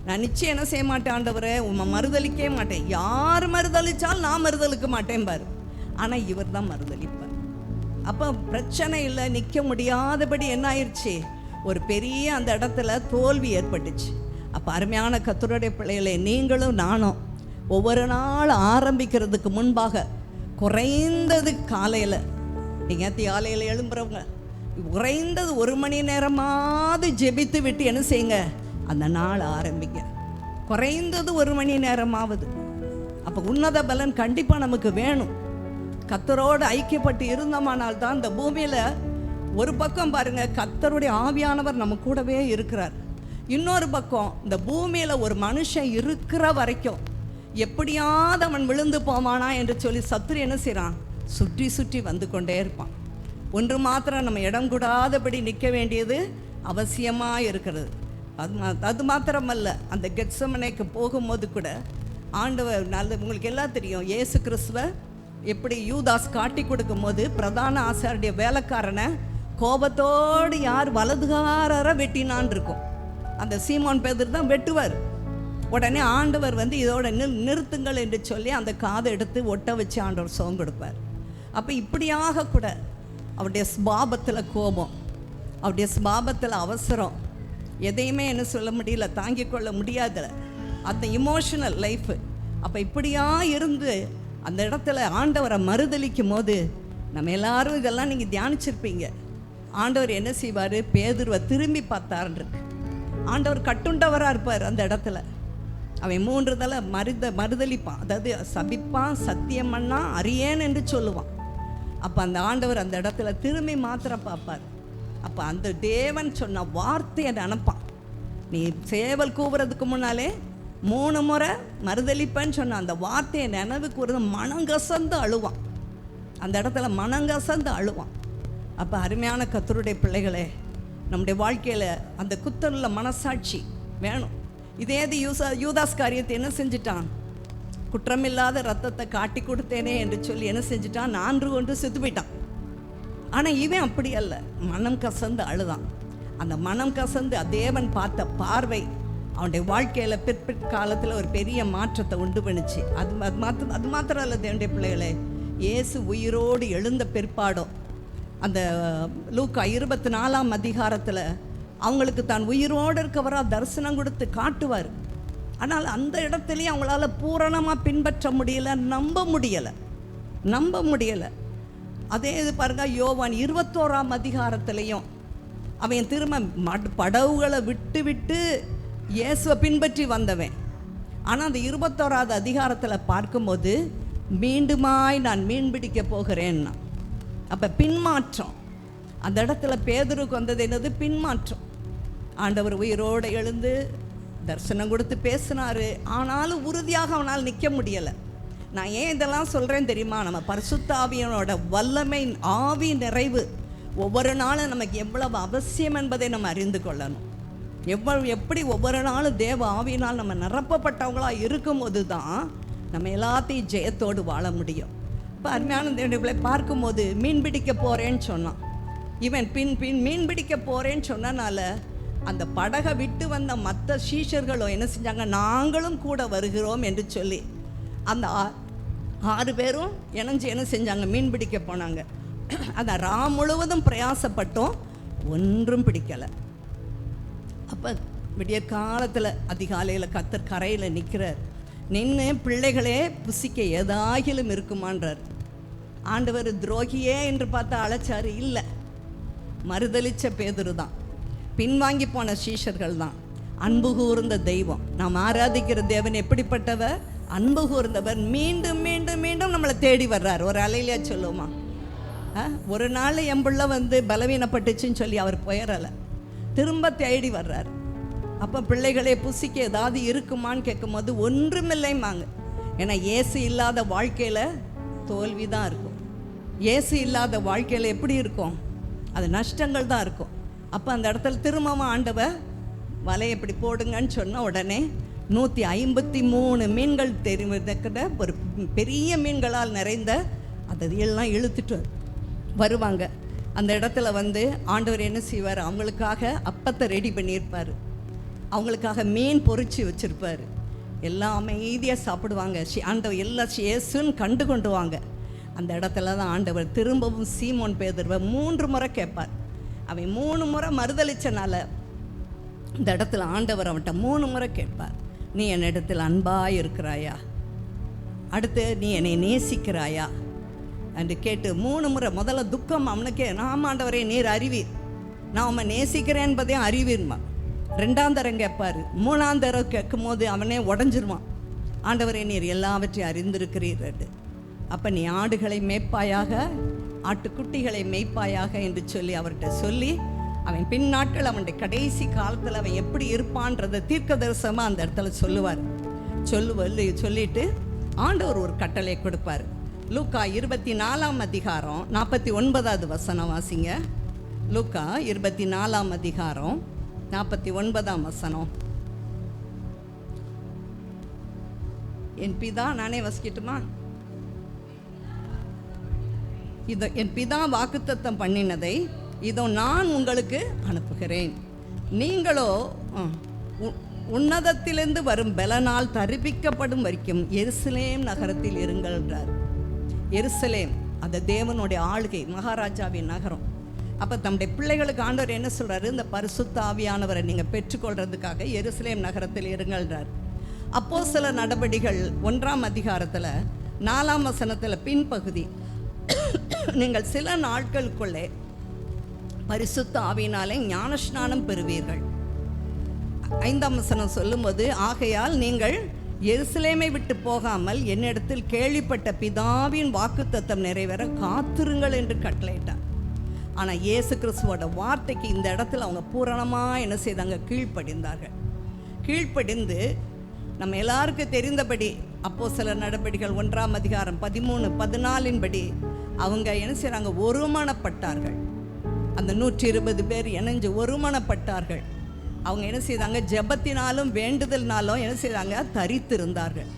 நான் நிச்சயம் என்ன செய்ய மாட்டேன் ஆண்டவரே, உம்மை மறுதளிக்கவே மாட்டேன். யார் மறுதளித்தாலும் நான் மறுதளிக்க மாட்டேன்பார். ஆனால் இவர் தான் மறுதளிப்பார். அப்போ பிரச்சனை இல்லை, நிற்க முடியாதபடி என்ன ஆயிடுச்சு? ஒரு பெரிய அந்த இடத்துல தோல்வி ஏற்பட்டுச்சு. அப்போ அருமையான கர்த்தருடைய பிள்ளைகளே, நீங்களும் நானும் ஒவ்வொரு நாள் ஆரம்பிக்கிறதுக்கு முன்பாக குறைந்தது காலையில், நீங்கள் காலையில் எழும்புறவங்க குறைந்தது 1 மணி நேரமாவது ஜெபித்து விட்டு என்ன செய்யுங்க? அந்த நாள் ஆரம்பிங்க. குறைந்தது 1 மணி நேரமாவது. அப்போ உன்னத பலன் கண்டிப்பாக நமக்கு வேணும். கர்த்தரோடு ஐக்கியப்பட்டு இருந்தோமானால் தான் இந்த பூமியில் ஒரு பக்கம் பாருங்கள், கர்த்தருடைய ஆவியானவர் நம்ம கூடவே இருக்கிறார். இன்னொரு பக்கம் இந்த பூமியில் ஒரு மனுஷன் இருக்கிற வரைக்கும் எப்படியாவது அவன் விழுந்து போவானா என்று சொல்லி சத்துரு என்ன செய்கிறான்? சுற்றி சுற்றி வந்து கொண்டே இருப்பான். ஒன்று மாத்திரம் நம்ம இடம் கூடாதபடி நிற்க வேண்டியது அவசியமாக இருக்கிறது. அது மாத்திரமல்ல, அந்த கெத்செமனேக்கு போகும்போது கூட ஆண்டவர் உங்களுக்கு எல்லாம் தெரியும், இயேசு கிறிஸ்துவை எப்படி யூதாஸ் காட்டி கொடுக்கும் போது பிரதான ஆசாரிய வேலைக்காரனை கோபத்தோடு யார் வலதுகாரரை வெட்டினான் இருக்கும். அந்த சீமோன் பேதுரு தான் வெட்டுவார். உடனே ஆண்டவர் இதோட நிறுத்துங்கள் என்று சொல்லி அந்த காதை எடுத்து ஒட்ட வச்சு ஆண்டவர் சுகம் கொடுப்பார். அப்போ இப்படியாக கூட அவருடைய ஸ்பாபத்தில் கோபம், அவருடைய ஸ்பாபத்தில் அவசரம், எதையுமே என்ன சொல்ல முடியல, தாங்கிக் கொள்ள முடியாத அந்த இமோஷனல் லைஃபு. அப்போ இப்படியா இருந்து அந்த இடத்துல ஆண்டவரை மறுதளிக்கும் போது நம்ம எல்லாரும் இதெல்லாம் நீங்கள் தியானிச்சிருப்பீங்க. ஆண்டவர் என்ன செய்வார்? பேதுருவை திரும்பி பார்த்தாருன்ருக்கு. ஆண்டவர் கட்டுண்டவராக இருப்பார். அந்த இடத்துல அவன் 3 தடவை மறுதளிப்பான். அதாவது சபிப்பான், சத்தியம் பண்ணா, அறியேன் என்று சொல்லுவான். அப்போ அந்த ஆண்டவர் அந்த இடத்துல திரும்பி மாத்திர பார்ப்பார். அப்போ அந்த தேவன் சொன்ன வார்த்தையை நினைப்பான். நீ சேவல் கூவுறதுக்கு முன்னாலே 3 முறை மறுதளிப்பேன்னு சொன்ன அந்த வார்த்தையை நினைவு கூறுறது மனங்கசந்து அழுவான். அந்த இடத்துல மனங்கசந்து அழுவான். அப்போ அருமையான கர்த்தருடைய பிள்ளைகளே, நம்முடைய வாழ்க்கையில் அந்த குத்தலுள்ள மனசாட்சி வேணும். இதே யூதாஸ் காரியத்தை என்ன செஞ்சிட்டான்? குற்றமில்லாத ரத்தத்தை காட்டி கொடுத்தேனே என்று சொல்லி என்ன செஞ்சிட்டான்? 4 கொண்டு செத்து போயிட்டான். ஆனால் இவன் அப்படி அல்ல, மனம் கசந்து அழுதான். அந்த மனம் கசந்து தேவன் பார்த்த பார்வை அவனுடைய வாழ்க்கையில் பிற்காலத்தில் ஒரு பெரிய மாற்றத்தை உண்டு பண்ணிச்சு. அது மாத்திரம் அல்ல தேவனுடைய பிள்ளைகளே, இயேசு உயிரோடு எழுந்த பிற்பாடும் அந்த லூக்கா 24ஆம் அதிகாரத்தில் அவங்களுக்கு தான் உயிரோடு இருக்கவராக தரிசனம் கொடுத்து காட்டுவார். ஆனால் அந்த இடத்துலையும் அவங்களால பூரணமாக பின்பற்ற முடியலை, நம்ப முடியலை. அதே இது பாருங்க, யோவான் 21ஆம் அதிகாரத்துலேயும் அவன் திரும்ப படவுகளை விட்டு இயேசுவை பின்பற்றி வந்தவன். ஆனால் அந்த 21ஆவது அதிகாரத்தில் பார்க்கும்போது மீண்டுமாய் நான் மீன் பிடிக்க போகிறேன்னா, அப்போ பின்மாற்றம். அந்த இடத்துல பேதுருக்கு வந்தது என்னது? பின்மாற்றம். ஆண்டவர் உயிரோடு எழுந்து தரிசனம் கொடுத்து பேசினார். ஆனாலும் உறுதியாக அவனால் நிற்க முடியலை. நான் ஏன் இதெல்லாம் சொல்கிறேன் தெரியுமா? நம்ம பரிசுத்த ஆவியனோட வல்லமை, ஆவி நிறைவு ஒவ்வொரு நாளும் நமக்கு எவ்வளவு அவசியம் என்பதை நம்ம அறிந்து கொள்ளணும். எப்படி ஒவ்வொரு நாளும் தேவ ஆவியினால் நம்ம நிரப்பப்பட்டவங்களாக இருக்கும்போது தான் நம்ம எல்லாத்தையும் ஜெயத்தோடு வாழ முடியும். இப்போ அருமையான தேவனை பார்க்கும்போது மீன் பிடிக்க போகிறேன்னு சொன்னான். இவன் மீன் பிடிக்க போகிறேன்னு சொன்னனால அந்த படகை விட்டு வந்த மற்ற சீஷர்களும் என்ன செஞ்சாங்க? நாங்களும் கூட வருகிறோம் என்று சொல்லி அந்த 6 பேரும் இணைஞ்சு என்ன செஞ்சாங்க? மீன் பிடிக்க போனாங்க. அந்த முழுவதும் பிரயாசப்பட்டோம், ஒன்றும் பிடிக்கலை. அப்போ விடிய காலத்தில் அதிகாலையில் கர்த்தர் கரையில் நிற்கிறார். நின்று பிள்ளைகளே புசிக்க ஏதாகிலும் இருக்குமான்றார். ஆண்டவர் துரோகியே என்று பார்த்தா அழைச்சாரு? இல்லை, மறுதளித்த பேதுரு தான், பின்வாங்கி போன சீஷர்கள் தான். அன்பு கூர்ந்த தெய்வம், நாம் ஆராதிக்கிற தேவன் எப்படிப்பட்டவர்? அன்பு கூர்ந்தவர். மீண்டும் மீண்டும் மீண்டும் நம்மளை தேடி வர்றார். ஒரு அலையிலையா சொல்லுவோமா? ஒரு நாள் என் பிள்ளை பலவீனப்பட்டுச்சுன்னு சொல்லி அவர் போயிடலை, திரும்ப தேடி வர்றார். அப்போ பிள்ளைகளே புசிக்க ஏதாவது இருக்குமான்னு கேட்கும்போது ஒன்றுமில்லைம்பாங்க. ஏன்னா இயேசு இல்லாத வாழ்க்கையில் தோல்வி தான் இருக்கும். இயேசு இல்லாத வாழ்க்கையில் எப்படி இருக்கும்? அது நஷ்டங்கள் தான் இருக்கும். அப்போ அந்த இடத்துல திரும்பவும் ஆண்டவர் வலையை எப்படி போடுங்கன்னு சொன்ன உடனே 153 மீன்கள் தெரிவிக்கிற ஒரு பெரிய மீன்களால் நிறைந்த அதையெல்லாம் இழுத்துட்டு வருவாங்க. அந்த இடத்துல ஆண்டவர் என்ன செய்வார்? அவங்களுக்காக அப்பத்தை ரெடி பண்ணியிருப்பார், அவங்களுக்காக மீன் பொறிச்சு வச்சுருப்பார். எல்லாம் அமைதியாக சாப்பிடுவாங்க. ஆண்டவர் எல்லாம் இயேசுன்னு கண்டு கொண்டு வாங்க. அந்த இடத்துல தான் ஆண்டவர் திரும்பவும் சீமோன் பேதுருவை 3 முறை கேட்பார். அவன் 3 முறை மறுதளிச்சனால இந்த இடத்துல ஆண்டவர் அவன்கிட்ட 3 முறை கேட்பார். நீ என்னிடத்தில் அன்பாக இருக்கிறாயா? அடுத்து நீ என்னை நேசிக்கிறாயா என்று கேட்டு 3 முறை. முதல்ல துக்கம் அவனுக்கே, நான் ஆண்டவரே நீர் அறிவீர், நான் அவன் நேசிக்கிறேன் என்பதையும் அறிவீர்மா. 2ஆம் தரம் கேட்பார். 3ஆம் தரம் கேட்கும் போது அவனே உடஞ்சிருவான். ஆண்டவரே நீர் எல்லாவற்றையும் அறிந்திருக்கிறீர். அப்போ நீ ஆடுகளை மேய்ப்பாயாக, ஆட்டுக்குட்டிகளை மேய்ப்பாயாக என்று சொல்லி அவர்கிட்ட சொல்லி அவன் பின்னாட்கள் அவனுடைய கடைசி காலத்தில் அவன் எப்படி இருப்பான்றதை தீர்க்க தரிசனமாக அந்த இடத்துல சொல்லிட்டு ஆண்டவர் ஒரு கட்டளை கொடுப்பார். லூக்கா 24ஆம் அதிகாரம் 49வது வசனம் வாசிங்க. லூக்கா 24ஆம் அதிகாரம் 49ஆம் வசனம். என் பிதா, நானே வசிக்கட்டுமா? இதோ என் பிதா வாக்குத்தத்தம் பண்ணினதை இதோ நான் உங்களுக்கு அனுப்புகிறேன். நீங்களோ உன்னதத்திலிருந்து வரும் பலனால் தரிப்பிக்கப்படும் வரைக்கும் எருசலேம் நகரத்தில் இருங்கள்ன்றார். எருசலேம் அந்த தேவனுடைய ஆளுகை, மகாராஜாவின் நகரம். அப்போ தம்முடைய பிள்ளைகளுக்கு ஆண்டவர் என்ன சொல்கிறாரு? இந்த பரிசுத்த ஆவியானவரை நீங்கள் பெற்றுக்கொள்றதுக்காக எருசலேம் நகரத்தில் இருங்கள்ன்றார். அப்போஸ்தலர் நடபடிகள் 1ஆம் அதிகாரத்தில் 4ஆம் வசனத்தில் பின்பகுதி, நீங்கள் சில நாட்களுக்குள்ளே பரிசுத்த ஆவியினாலே ஞானஸ்நானம் பெறுவீர்கள். 5ஆம் வசனம் சொல்லும்போது, ஆகையால் நீங்கள் எருசலேமை விட்டு போகாமல் என்னிடத்தில் கேள்விப்பட்ட பிதாவின் வாக்குத்தத்தம் நிறைவேற காத்திருங்கள் என்று கட்டளையிட்டார். ஆனால் இயேசு கிறிஸ்துவோட வார்த்தைக்கு இந்த இடத்துல அவங்க பூரணமாக என்ன செய்தாங்க? கீழ்ப்படிந்தார்கள். கீழ்ப்படிந்து நம்ம எல்லாருக்கும் தெரிந்தபடி அப்போஸ்தலர் நடபடிகள் 1ஆம் அதிகாரம் 13-14 அவங்க என்ன செய்கிறாங்க? ஒருமனப்பட்டார்கள். அந்த 120 பேர் இணைஞ்சு ஒருமனப்பட்டார்கள். அவங்க என்ன செய்தாங்க? ஜெபத்தினாலும் வேண்டுதல்னாலும் என்ன செய்தாங்க? தரித்திருந்தார்கள்.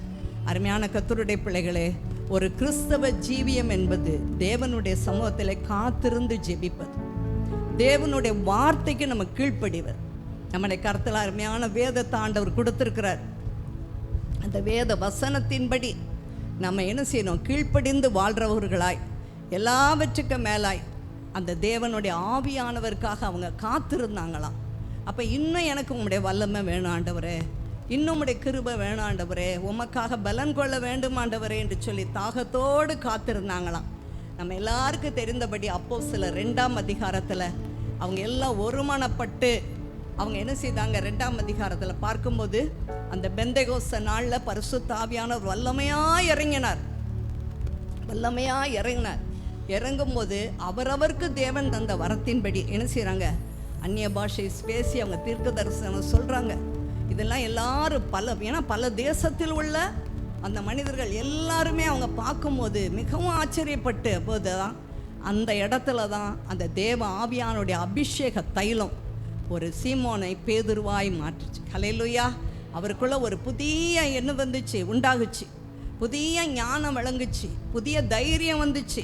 அருமையான கர்த்தருடைய பிள்ளைகளே, ஒரு கிறிஸ்தவ ஜீவியம் என்பது தேவனுடைய சமூகத்தில் காத்திருந்து ஜெபிப்பது, தேவனுடைய வார்த்தைக்கு நம்ம கீழ்ப்படிவர். நம்முடைய கருத்தில் அருமையான வேதத்தை ஆண்டவர் கொடுத்திருக்கிறார். அந்த வேத வசனத்தின்படி நம்ம என்ன செய்யணும்? கீழ்ப்படிந்து வாழ்கிறவர்களாய், எல்லாவற்றுக்கும் மேலாய் அந்த தேவனுடைய ஆவியானவருக்காக அவங்க காத்திருந்தாங்களாம். அப்போ இன்னும் எனக்கு உம்முடைய வல்லமை வேணும் ஆண்டவரே, இன்னும் உம்முடைய கிருபை வேணும் ஆண்டவரே, உமக்காக பலன் கொள்ள வேண்டும் ஆண்டவரே என்று சொல்லி தாகத்தோடு காத்திருந்தாங்களாம். நம்ம எல்லாருக்கும் தெரிந்தபடி அப்போஸ்தலர் 2ஆம் அதிகாரத்தில் அவங்க எல்லாம் ஒருமனப்பட்டு அவங்க என்ன செய்தாங்க? 2ஆம் அதிகாரத்தில் பார்க்கும்போது அந்த பெந்தெகோஸ்தே நாளில் பரிசுத்த ஆவியானவர் வல்லமையாக இறங்கினார். இறங்கும்போது அவரவருக்கு தேவன் தந்த வரத்தின்படி என்ன செய்கிறாங்க? அந்நிய பாஷை பேசி அவங்க தீர்க்க தரிசனம் சொல்கிறாங்க. இதெல்லாம் எல்லாரும் பல தேசத்தில் உள்ள அந்த மனிதர்கள் எல்லாருமே அவங்க பார்க்கும்போது மிகவும் ஆச்சரியப்பட்டு போது தான் அந்த இடத்துல தான் அந்த தேவ ஆவியானுடைய அபிஷேக தைலம் ஒரு சீமோனை பேதுருவாய் மாற்றுச்சு. ஹல்லேலூயா! அவருக்குள்ள ஒரு புதிய எண்ணம் உண்டாகுச்சு, புதிய ஞானம் விளங்குச்சு, புதிய தைரியம் வந்துச்சு.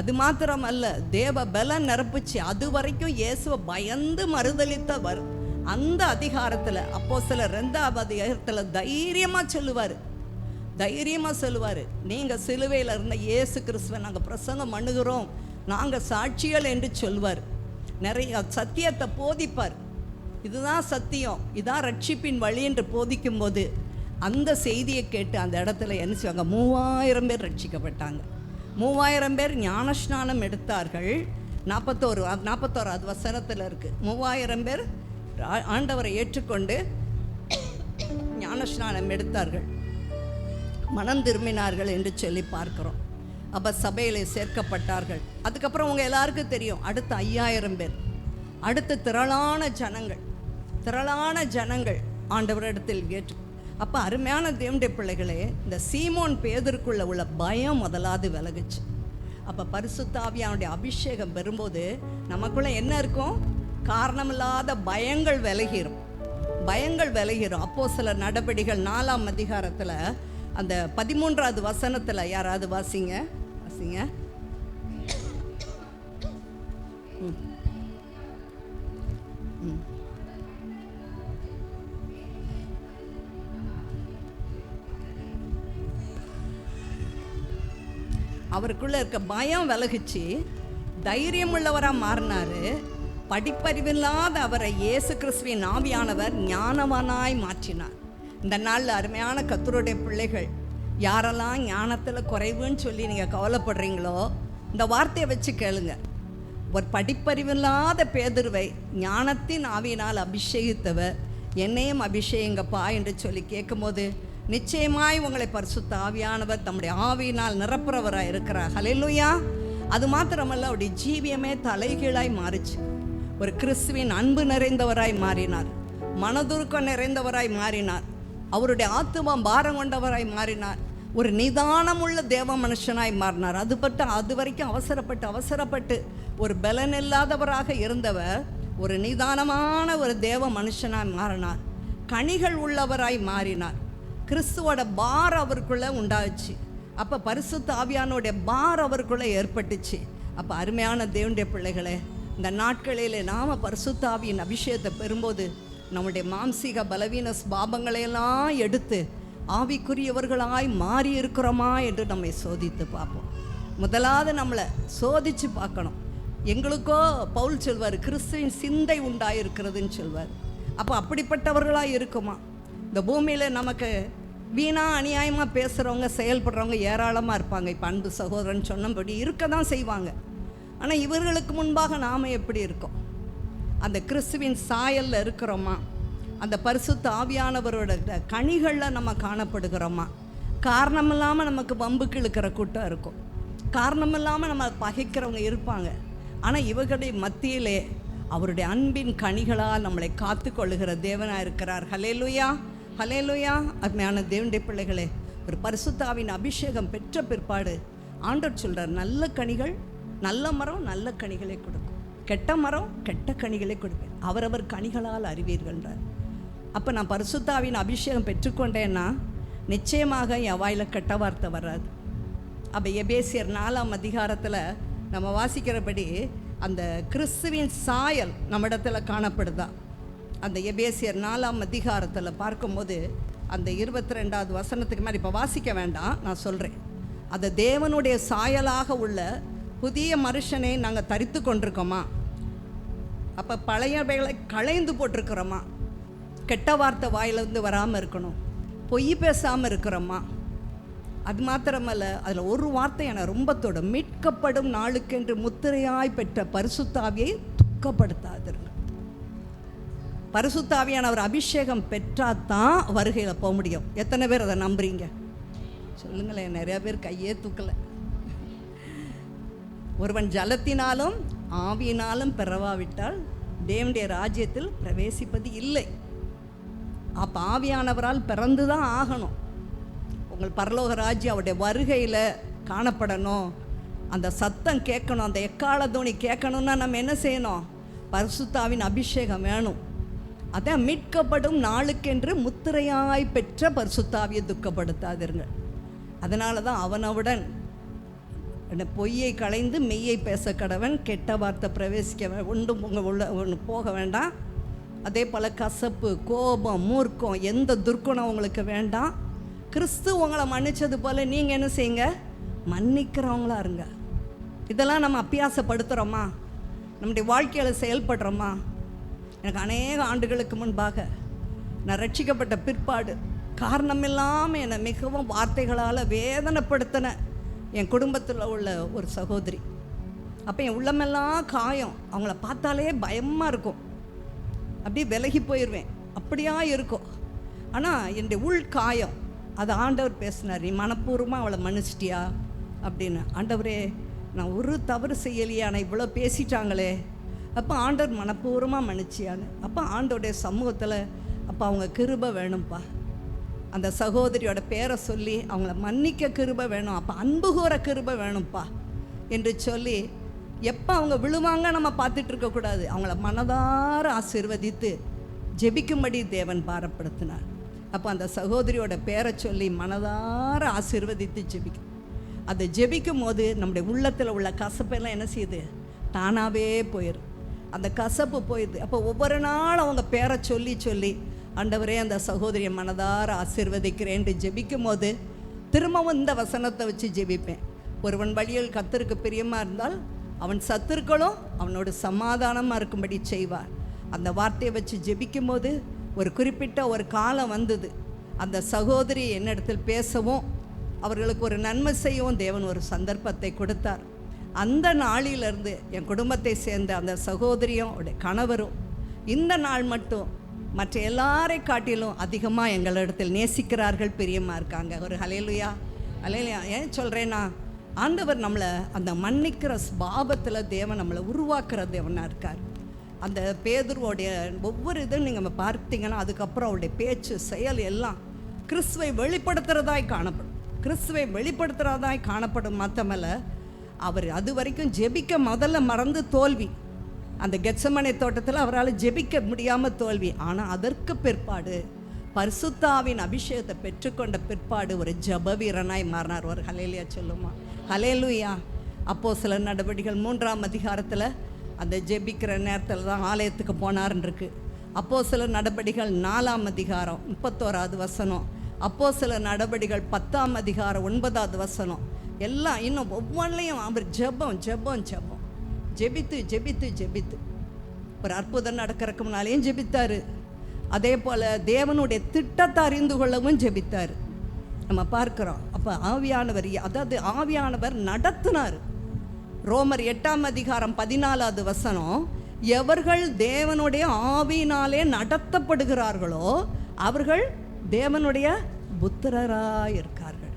அது மாத்திரமல்ல, தேவ பலன் நிரப்புச்சு. அது வரைக்கும் இயேசுவை பயந்து மறுதலித்தவர் அந்த அதிகாரத்தில் அப்போஸ்தலர் 2ஆம் அதிகாரத்தில் தைரியமாக சொல்லுவார், நீங்கள் சிலுவையில் இருந்த இயேசு கிறிஸ்துவை நாங்கள் பிரசங்கம் பண்ணுகிறோம், நாங்கள் சாட்சிகள் என்று சொல்வார். நிறைய சத்தியத்தை போதிப்பார். இதுதான் சத்தியம், இதான் ரட்சிப்பின் வழி என்று போதிக்கும்போது அந்த செய்தியை கேட்டு அந்த இடத்துல என்ன செய்வாங்க? 3000 பேர் ரட்சிக்கப்பட்டாங்க. 3000 பேர் ஞானஸ்நானம் எடுத்தார்கள். 41வது வசனத்தில் இருக்குது. 3000 பேர் ஆண்டவரை ஏற்றுக்கொண்டு ஞானஸ்நானம் எடுத்தார்கள், மனம் திரும்பினார்கள் என்று சொல்லி பார்க்குறோம். அப்போ சபையிலே சேர்க்கப்பட்டார்கள். அதுக்கப்புறம் உங்கள் எல்லாருக்கும் தெரியும், அடுத்த 5000 பேர், அடுத்த திரளான ஜனங்கள் ஆண்டவரிடத்தில் ஏற்று. அப்போ அருமையான தேவனுடைய பிள்ளைகளே, இந்த சீமோன் பேதருக்குள்ள உள்ள பயம் முதலாவது விலகுச்சு. அப்போ பரிசுத்த ஆவியானுடைய அபிஷேகம் பெறும்போது நமக்குள்ள என்ன இருக்கும்? காரணமில்லாத பயங்கள் விலகிரும். அப்போஸ்தலர் நடபடிகள் 4ஆம் அதிகாரத்தில் அந்த 13வது வசனத்தில் யாராவது வாசிங்க. அவருக்குள்ள இருக்க பயம் விலகுச்சு, தைரியம் உள்ளவராக மாறினார். படிப்பறிவில்லாத அவரை இயேசு கிறிஸ்துவின் ஆவியானவர் ஞானவானாய் மாற்றினார். இந்த நாளில் அருமையான கர்த்தருடைய பிள்ளைகள், யாரெல்லாம் ஞானத்தில் குறைவுன்னு சொல்லி நீங்கள் கவலைப்படுறீங்களோ, இந்த வார்த்தையை வச்சு கேளுங்க. ஒரு படிப்பறிவில்லாத பேதுருவை ஞானத்தின் ஆவியினால் அபிஷேகித்தவர் என்னையும் அபிஷேகங்கப்பா என்று சொல்லி கேட்கும்போது நிச்சயமாய் உங்களை பரிசுத்த ஆவியானவர் தம்முடைய ஆவியினால் நிரப்புறவராக இருக்கிறார். ஹல்லேலூயா! அது மாத்திரமல்ல, அவருடைய ஜீவியமே தலைகீழாய் மாறிச்சு. ஒரு கிறிஸ்துவின் அன்பு நிறைந்தவராய் மாறினார், மனதுருக்கம் நிறைந்தவராய் மாறினார், அவருடைய ஆத்துமம் பாரம் கொண்டவராய் மாறினார், ஒரு நிதானமுள்ள தேவ மனுஷனாய் மாறினார். அது வரைக்கும் அவசரப்பட்டு ஒரு பலன் இல்லாதவராக இருந்தவர் ஒரு நிதானமான ஒரு தேவ மனுஷனாய் மாறினார். கனிகள் உள்ளவராய் மாறினார். கிறிஸ்துவோட பார் அவருக்குள்ளே உண்டாச்சு. அப்போ பரிசுத்த ஆவியானுடைய பார் அவருக்குள்ளே ஏற்பட்டுச்சு. அப்போ அருமையான தேவனுடைய பிள்ளைகளே, இந்த நாட்களில் நாம் பரிசுத்த ஆவியின் அபிஷேகத்தை பெறும்போது நம்முடைய மாம்சீக பலவீன பாவங்களையெல்லாம் எடுத்து ஆவிக்குரியவர்களாய் மாறி இருக்கிறோமா என்று நம்மை சோதித்து பார்ப்போம். முதலாவது நம்மளை சோதித்து பார்க்கணும். எங்களுக்கோ பவுல் சொல்வார், கிறிஸ்துவின் சிந்தை உண்டாயிருக்கிறதுன்னு சொல்வார். அப்போ அப்படிப்பட்டவர்களாக இருக்குமா? இந்த பூமியில் நமக்கு வீணாக அநியாயமாக பேசுகிறவங்க, செயல்படுறவங்க ஏராளமாக இருப்பாங்க. இப்போ அன்பு சகோதரன் சொன்னபடி இருக்க தான் செய்வாங்க. ஆனால் இவர்களுக்கு முன்பாக நாம் எப்படி இருக்கோம்? அந்த கிறிஸ்துவின் சாயலில் இருக்கிறோமா? அந்த பரிசுத்த ஆவியானவரோட கனிகளில் நம்ம காணப்படுகிறோமா? காரணம் இல்லாமல் நமக்கு வம்புக்கு இழுக்கிற கூட்டம் இருக்கும், காரணம் இல்லாமல் நம்ம பகைக்கிறவங்க இருப்பாங்க. ஆனால் இவர்களுடைய மத்தியிலே அவருடைய அன்பின் கனிகளால் நம்மளை காத்து கொள்ளுகிற தேவனாக இருக்கிறார். ஹல்லேலூயா, ஹல்லேலூயா. அருமையான தேவனுடைய பிள்ளைகளே, ஒரு பரிசுத்தாவின் அபிஷேகம் பெற்ற பிற்பாடு ஆண்டவர் சொல்கிறார், நல்ல கனிகள், நல்ல மரம் நல்ல கனிகளை கொடுக்கும், கெட்ட மரம் கெட்ட கனிகளை கொடுப்பேன், அவரவர் கனிகளால் அறிவீர்கள்ன்றார். அப்போ நான் பரிசுத்தாவின் அபிஷேகம் பெற்றுக்கொண்டேன்னா நிச்சயமாக என் வாயில் கெட்ட வார்த்தை வராது. அப்போ எபேசியர் 4ஆம் அதிகாரத்தில் நம்ம வாசிக்கிறபடி அந்த கிறிஸ்துவின் சாயல் நம்மிடத்தில் காணப்படுதா? அந்த எபேசியர் 4ஆம் அதிகாரத்தில் பார்க்கும்போது அந்த 22வது வசனத்துக்கு மாதிரி இப்போ வாசிக்க வேண்டாம், நான் சொல்கிறேன். அந்த தேவனுடைய சாயலாக உள்ள புதிய மனுஷனை நாங்கள் தரித்து கொண்டிருக்கோமா? அப்போ பழையவைகளை களைந்து போட்டிருக்கிறோமா? கெட்ட வார்த்தை வாயிலிருந்து வராமல் இருக்கணும், பொய் பேசாமல் இருக்கிறோமா? அது மாத்திரமல்ல, அதில் ஒரு வார்த்தை எனக்கு ரொம்ப தொடும், மீட்கப்படும் நாளுக்கென்று முத்திரையாய் பெற்ற பரிசுத்தாவியை துக்கப்படுத்தாதீர்கள். பரிசுத்தாவியான ஒரு அபிஷேகம் பெற்றாதான் வருகையில் போக முடியும். எத்தனை பேர் அதை நம்புறீங்க சொல்லுங்களேன்? நிறைய பேர் கையே தூக்கலை. ஒருவன் ஜலத்தினாலும் ஆவியினாலும் பிறவாவிட்டால் தேவனுடைய ராஜ்யத்தில் பிரவேசிப்பது இல்லை. அப்போ ஆவியானவரால் பிறந்து தான் ஆகணும். உங்கள் பரலோக ராஜ்யம் அவருடைய வருகையில் காணப்படணும், அந்த சத்தம் கேட்கணும், அந்த எக்கால தோனி கேட்கணுன்னா நம்ம என்ன செய்யணும்? பரிசுத்தாவின் அபிஷேகம் வேணும். அதான் மீட்கப்படும் நாளுக்கென்று முத்திரையாய் பெற்ற பரிசுத்தாவியை துக்கப்படுத்தாதீர்கள். அதனால தான் அவனவுடன் பொய்யை களைந்து மெய்யை பேச கடவன், கெட்ட வார்த்தை பிரவேசிக்க ஒன்றும் உங்கள் உள்ள ஒன்று போக வேண்டாம். அதே போல் கசப்பு, கோபம், மூர்க்கம், எந்த துர்க்குணம் உங்களுக்கு வேண்டாம். கிறிஸ்து உங்களை மன்னிச்சது போல் நீங்கள் என்ன செய்யுங்க? மன்னிக்கிறவங்களா இருங்க. இதெல்லாம் நம்ம அபியாசப்படுத்துகிறோமா? நம்முடைய வாழ்க்கையில் செயல்படுறோமா? எனக்கு அநேக ஆண்டுகளுக்கு முன்பாக நான் ரட்சிக்கப்பட்ட பிற்பாடு காரணமில்லாமல் என்னை மிகவும் வார்த்தைகளால் வேதனைப்படுத்தின என் குடும்பத்தில் உள்ள ஒரு சகோதரி. அப்போ என் உள்ளமெல்லாம் காயம், அவங்கள பார்த்தாலே பயமாக இருக்கும், அப்படியே விலகி போயிடுவேன், அப்படியா இருக்கும். ஆனால் என்னுடைய உள் காயம் அது ஆண்டவர் பேசினார், நீ மனப்பூர்வமாக அவளை மன்னிச்சிட்டியா அப்படின்னு. ஆண்டவரே, நான் ஒரு தவறு செய்யலையே, ஆனால் இவ்வளோ பேசிட்டாங்களே. அப்போ ஆண்டவர் மனப்பூர்வமாக மன்னிச்சியான்னு. அப்போ ஆண்டோடைய சமூகத்தில் அப்போ அவங்க கிருபை வேணும்ப்பா, அந்த சகோதரியோட பேரை சொல்லி அவங்கள மன்னிக்க கிருபை வேணும், அப்போ அன்பு கூற கிருபை வேணும்ப்பா என்று சொல்லி, எப்போ அவங்க விழுவாங்க நம்ம பார்த்துட்டு இருக்கக்கூடாது, அவங்கள மனதார ஆசீர்வதித்து ஜெபிக்கும்படி தேவன் பாரப்படுத்தினார். அப்போ அந்த சகோதரியோட பேரை சொல்லி மனதார ஆசீர்வதித்து ஜெபிக்கும். அதை ஜெபிக்கும் போது நம்முடைய உள்ளத்தில் உள்ள கசப்பெல்லாம் என்ன செய்யுது? தானாகவே போயிடும், அந்த கசப்பு போயிடுது. அப்போ ஒவ்வொரு நாள் அவங்க பேரை சொல்லி சொல்லி, ஆண்டவரே அந்த சகோதரியை மனதார ஆசீர்வதிக்கிறேன்ட்டு ஜெபிக்கும் போது திரும்பவும் இந்த வசனத்தை வச்சு ஜெபிப்பேன். ஒருவன் வழியில் கர்த்தருக்கு பிரியமாக இருந்தால் அவன் சத்துருக்களும் அவனோட சமாதானமாக இருக்கும்படி செய்வார். அந்த வார்த்தையை வச்சு ஜெபிக்கும் போது ஒரு குறிப்பிட்ட ஒரு காலம் வந்தது. அந்த சகோதரி என்னிடத்தில் பேசவும் அவர்களுக்கு ஒரு நன்மை செய்யவும் தேவன் ஒரு சந்தர்ப்பத்தை கொடுத்தார். அந்த நாளிலிருந்து என் குடும்பத்தை சேர்ந்த அந்த சகோதரியும் அவருடைய கணவரும் இந்த நாள் மட்டும் மற்ற எல்லாரை காட்டிலும் அதிகமாக எங்களிடத்தில் நேசிக்கிறார்கள், பிரியமாக இருக்காங்க. ஒரு ஹல்லேலூயா, ஹல்லேலூயா. ஏன் சொல்கிறேன்னா, ஆண்டவர் நம்மளை அந்த மன்னிக்கிற பாவத்தில் தேவன் நம்மளை உருவாக்குற தேவனாக இருக்கார். அந்த பேதுருவோடைய ஒவ்வொரு இதுவும் நீங்கள் பார்த்தீங்கன்னா அதுக்கப்புறம் அவருடைய பேச்சு செயல் எல்லாம் கிறிஸ்துவை வெளிப்படுத்துகிறதாய் காணப்படும், கிறிஸ்துவை வெளிப்படுத்துகிறதாய் காணப்படும். மாத்தமல்ல, அவர் அது வரைக்கும் ஜெபிக்க முதல்ல மறந்து தோல்வி, அந்த கெத்சமனே தோட்டத்தில் அவரால் ஜெபிக்க முடியாமல் தோல்வி. ஆனால் அதற்கு பிற்பாடு பரிசுத்தாவின் அபிஷேகத்தை பெற்றுக்கொண்ட பிற்பாடு ஒரு ஜெப வீரனாய் மாறினார். ஒரு ஹல்லேலூயா சொல்லுமா? ஹல்லேலூயா. அப்போஸ்தலர் நடபடிகள் 3ஆம் அதிகாரத்தில் அந்த ஜெபிக்கிற நேரத்தில் தான் ஆலயத்துக்கு போனார்ன்னு இருக்கு. அப்போஸ்தலர் நடபடிகள் 4ஆம் அதிகாரம் 31வது வசனம், அப்போஸ்தலர் நடபடிகள் 10ஆம் அதிகாரம் 9வது வசனம், எல்லாம் இன்னும் ஒவ்வொன்றையும் அவர் ஜெபம் ஜெபம் ஜெபம், ஜெபித்து ஜெபித்து ஜெபித்து ஒரு அற்புதம் நடக்கிறதுக்கு முன்னாலேயும் ஜெபித்தார். அதே போல் தேவனுடைய திட்டத்தை அறிந்து கொள்ளவும் ஜெபித்தார். நம்ம பார்க்குறோம். அப்போ ஆவியானவர், அதாவது ஆவியானவர் நடத்தினார். ரோமர் 8ஆம் அதிகாரம் 14வது வசனம், எவர்கள் தேவனுடைய ஆவியினாலே நடத்தப்படுகிறார்களோ அவர்கள் தேவனுடைய புத்திரராய் இருக்கார்கள்.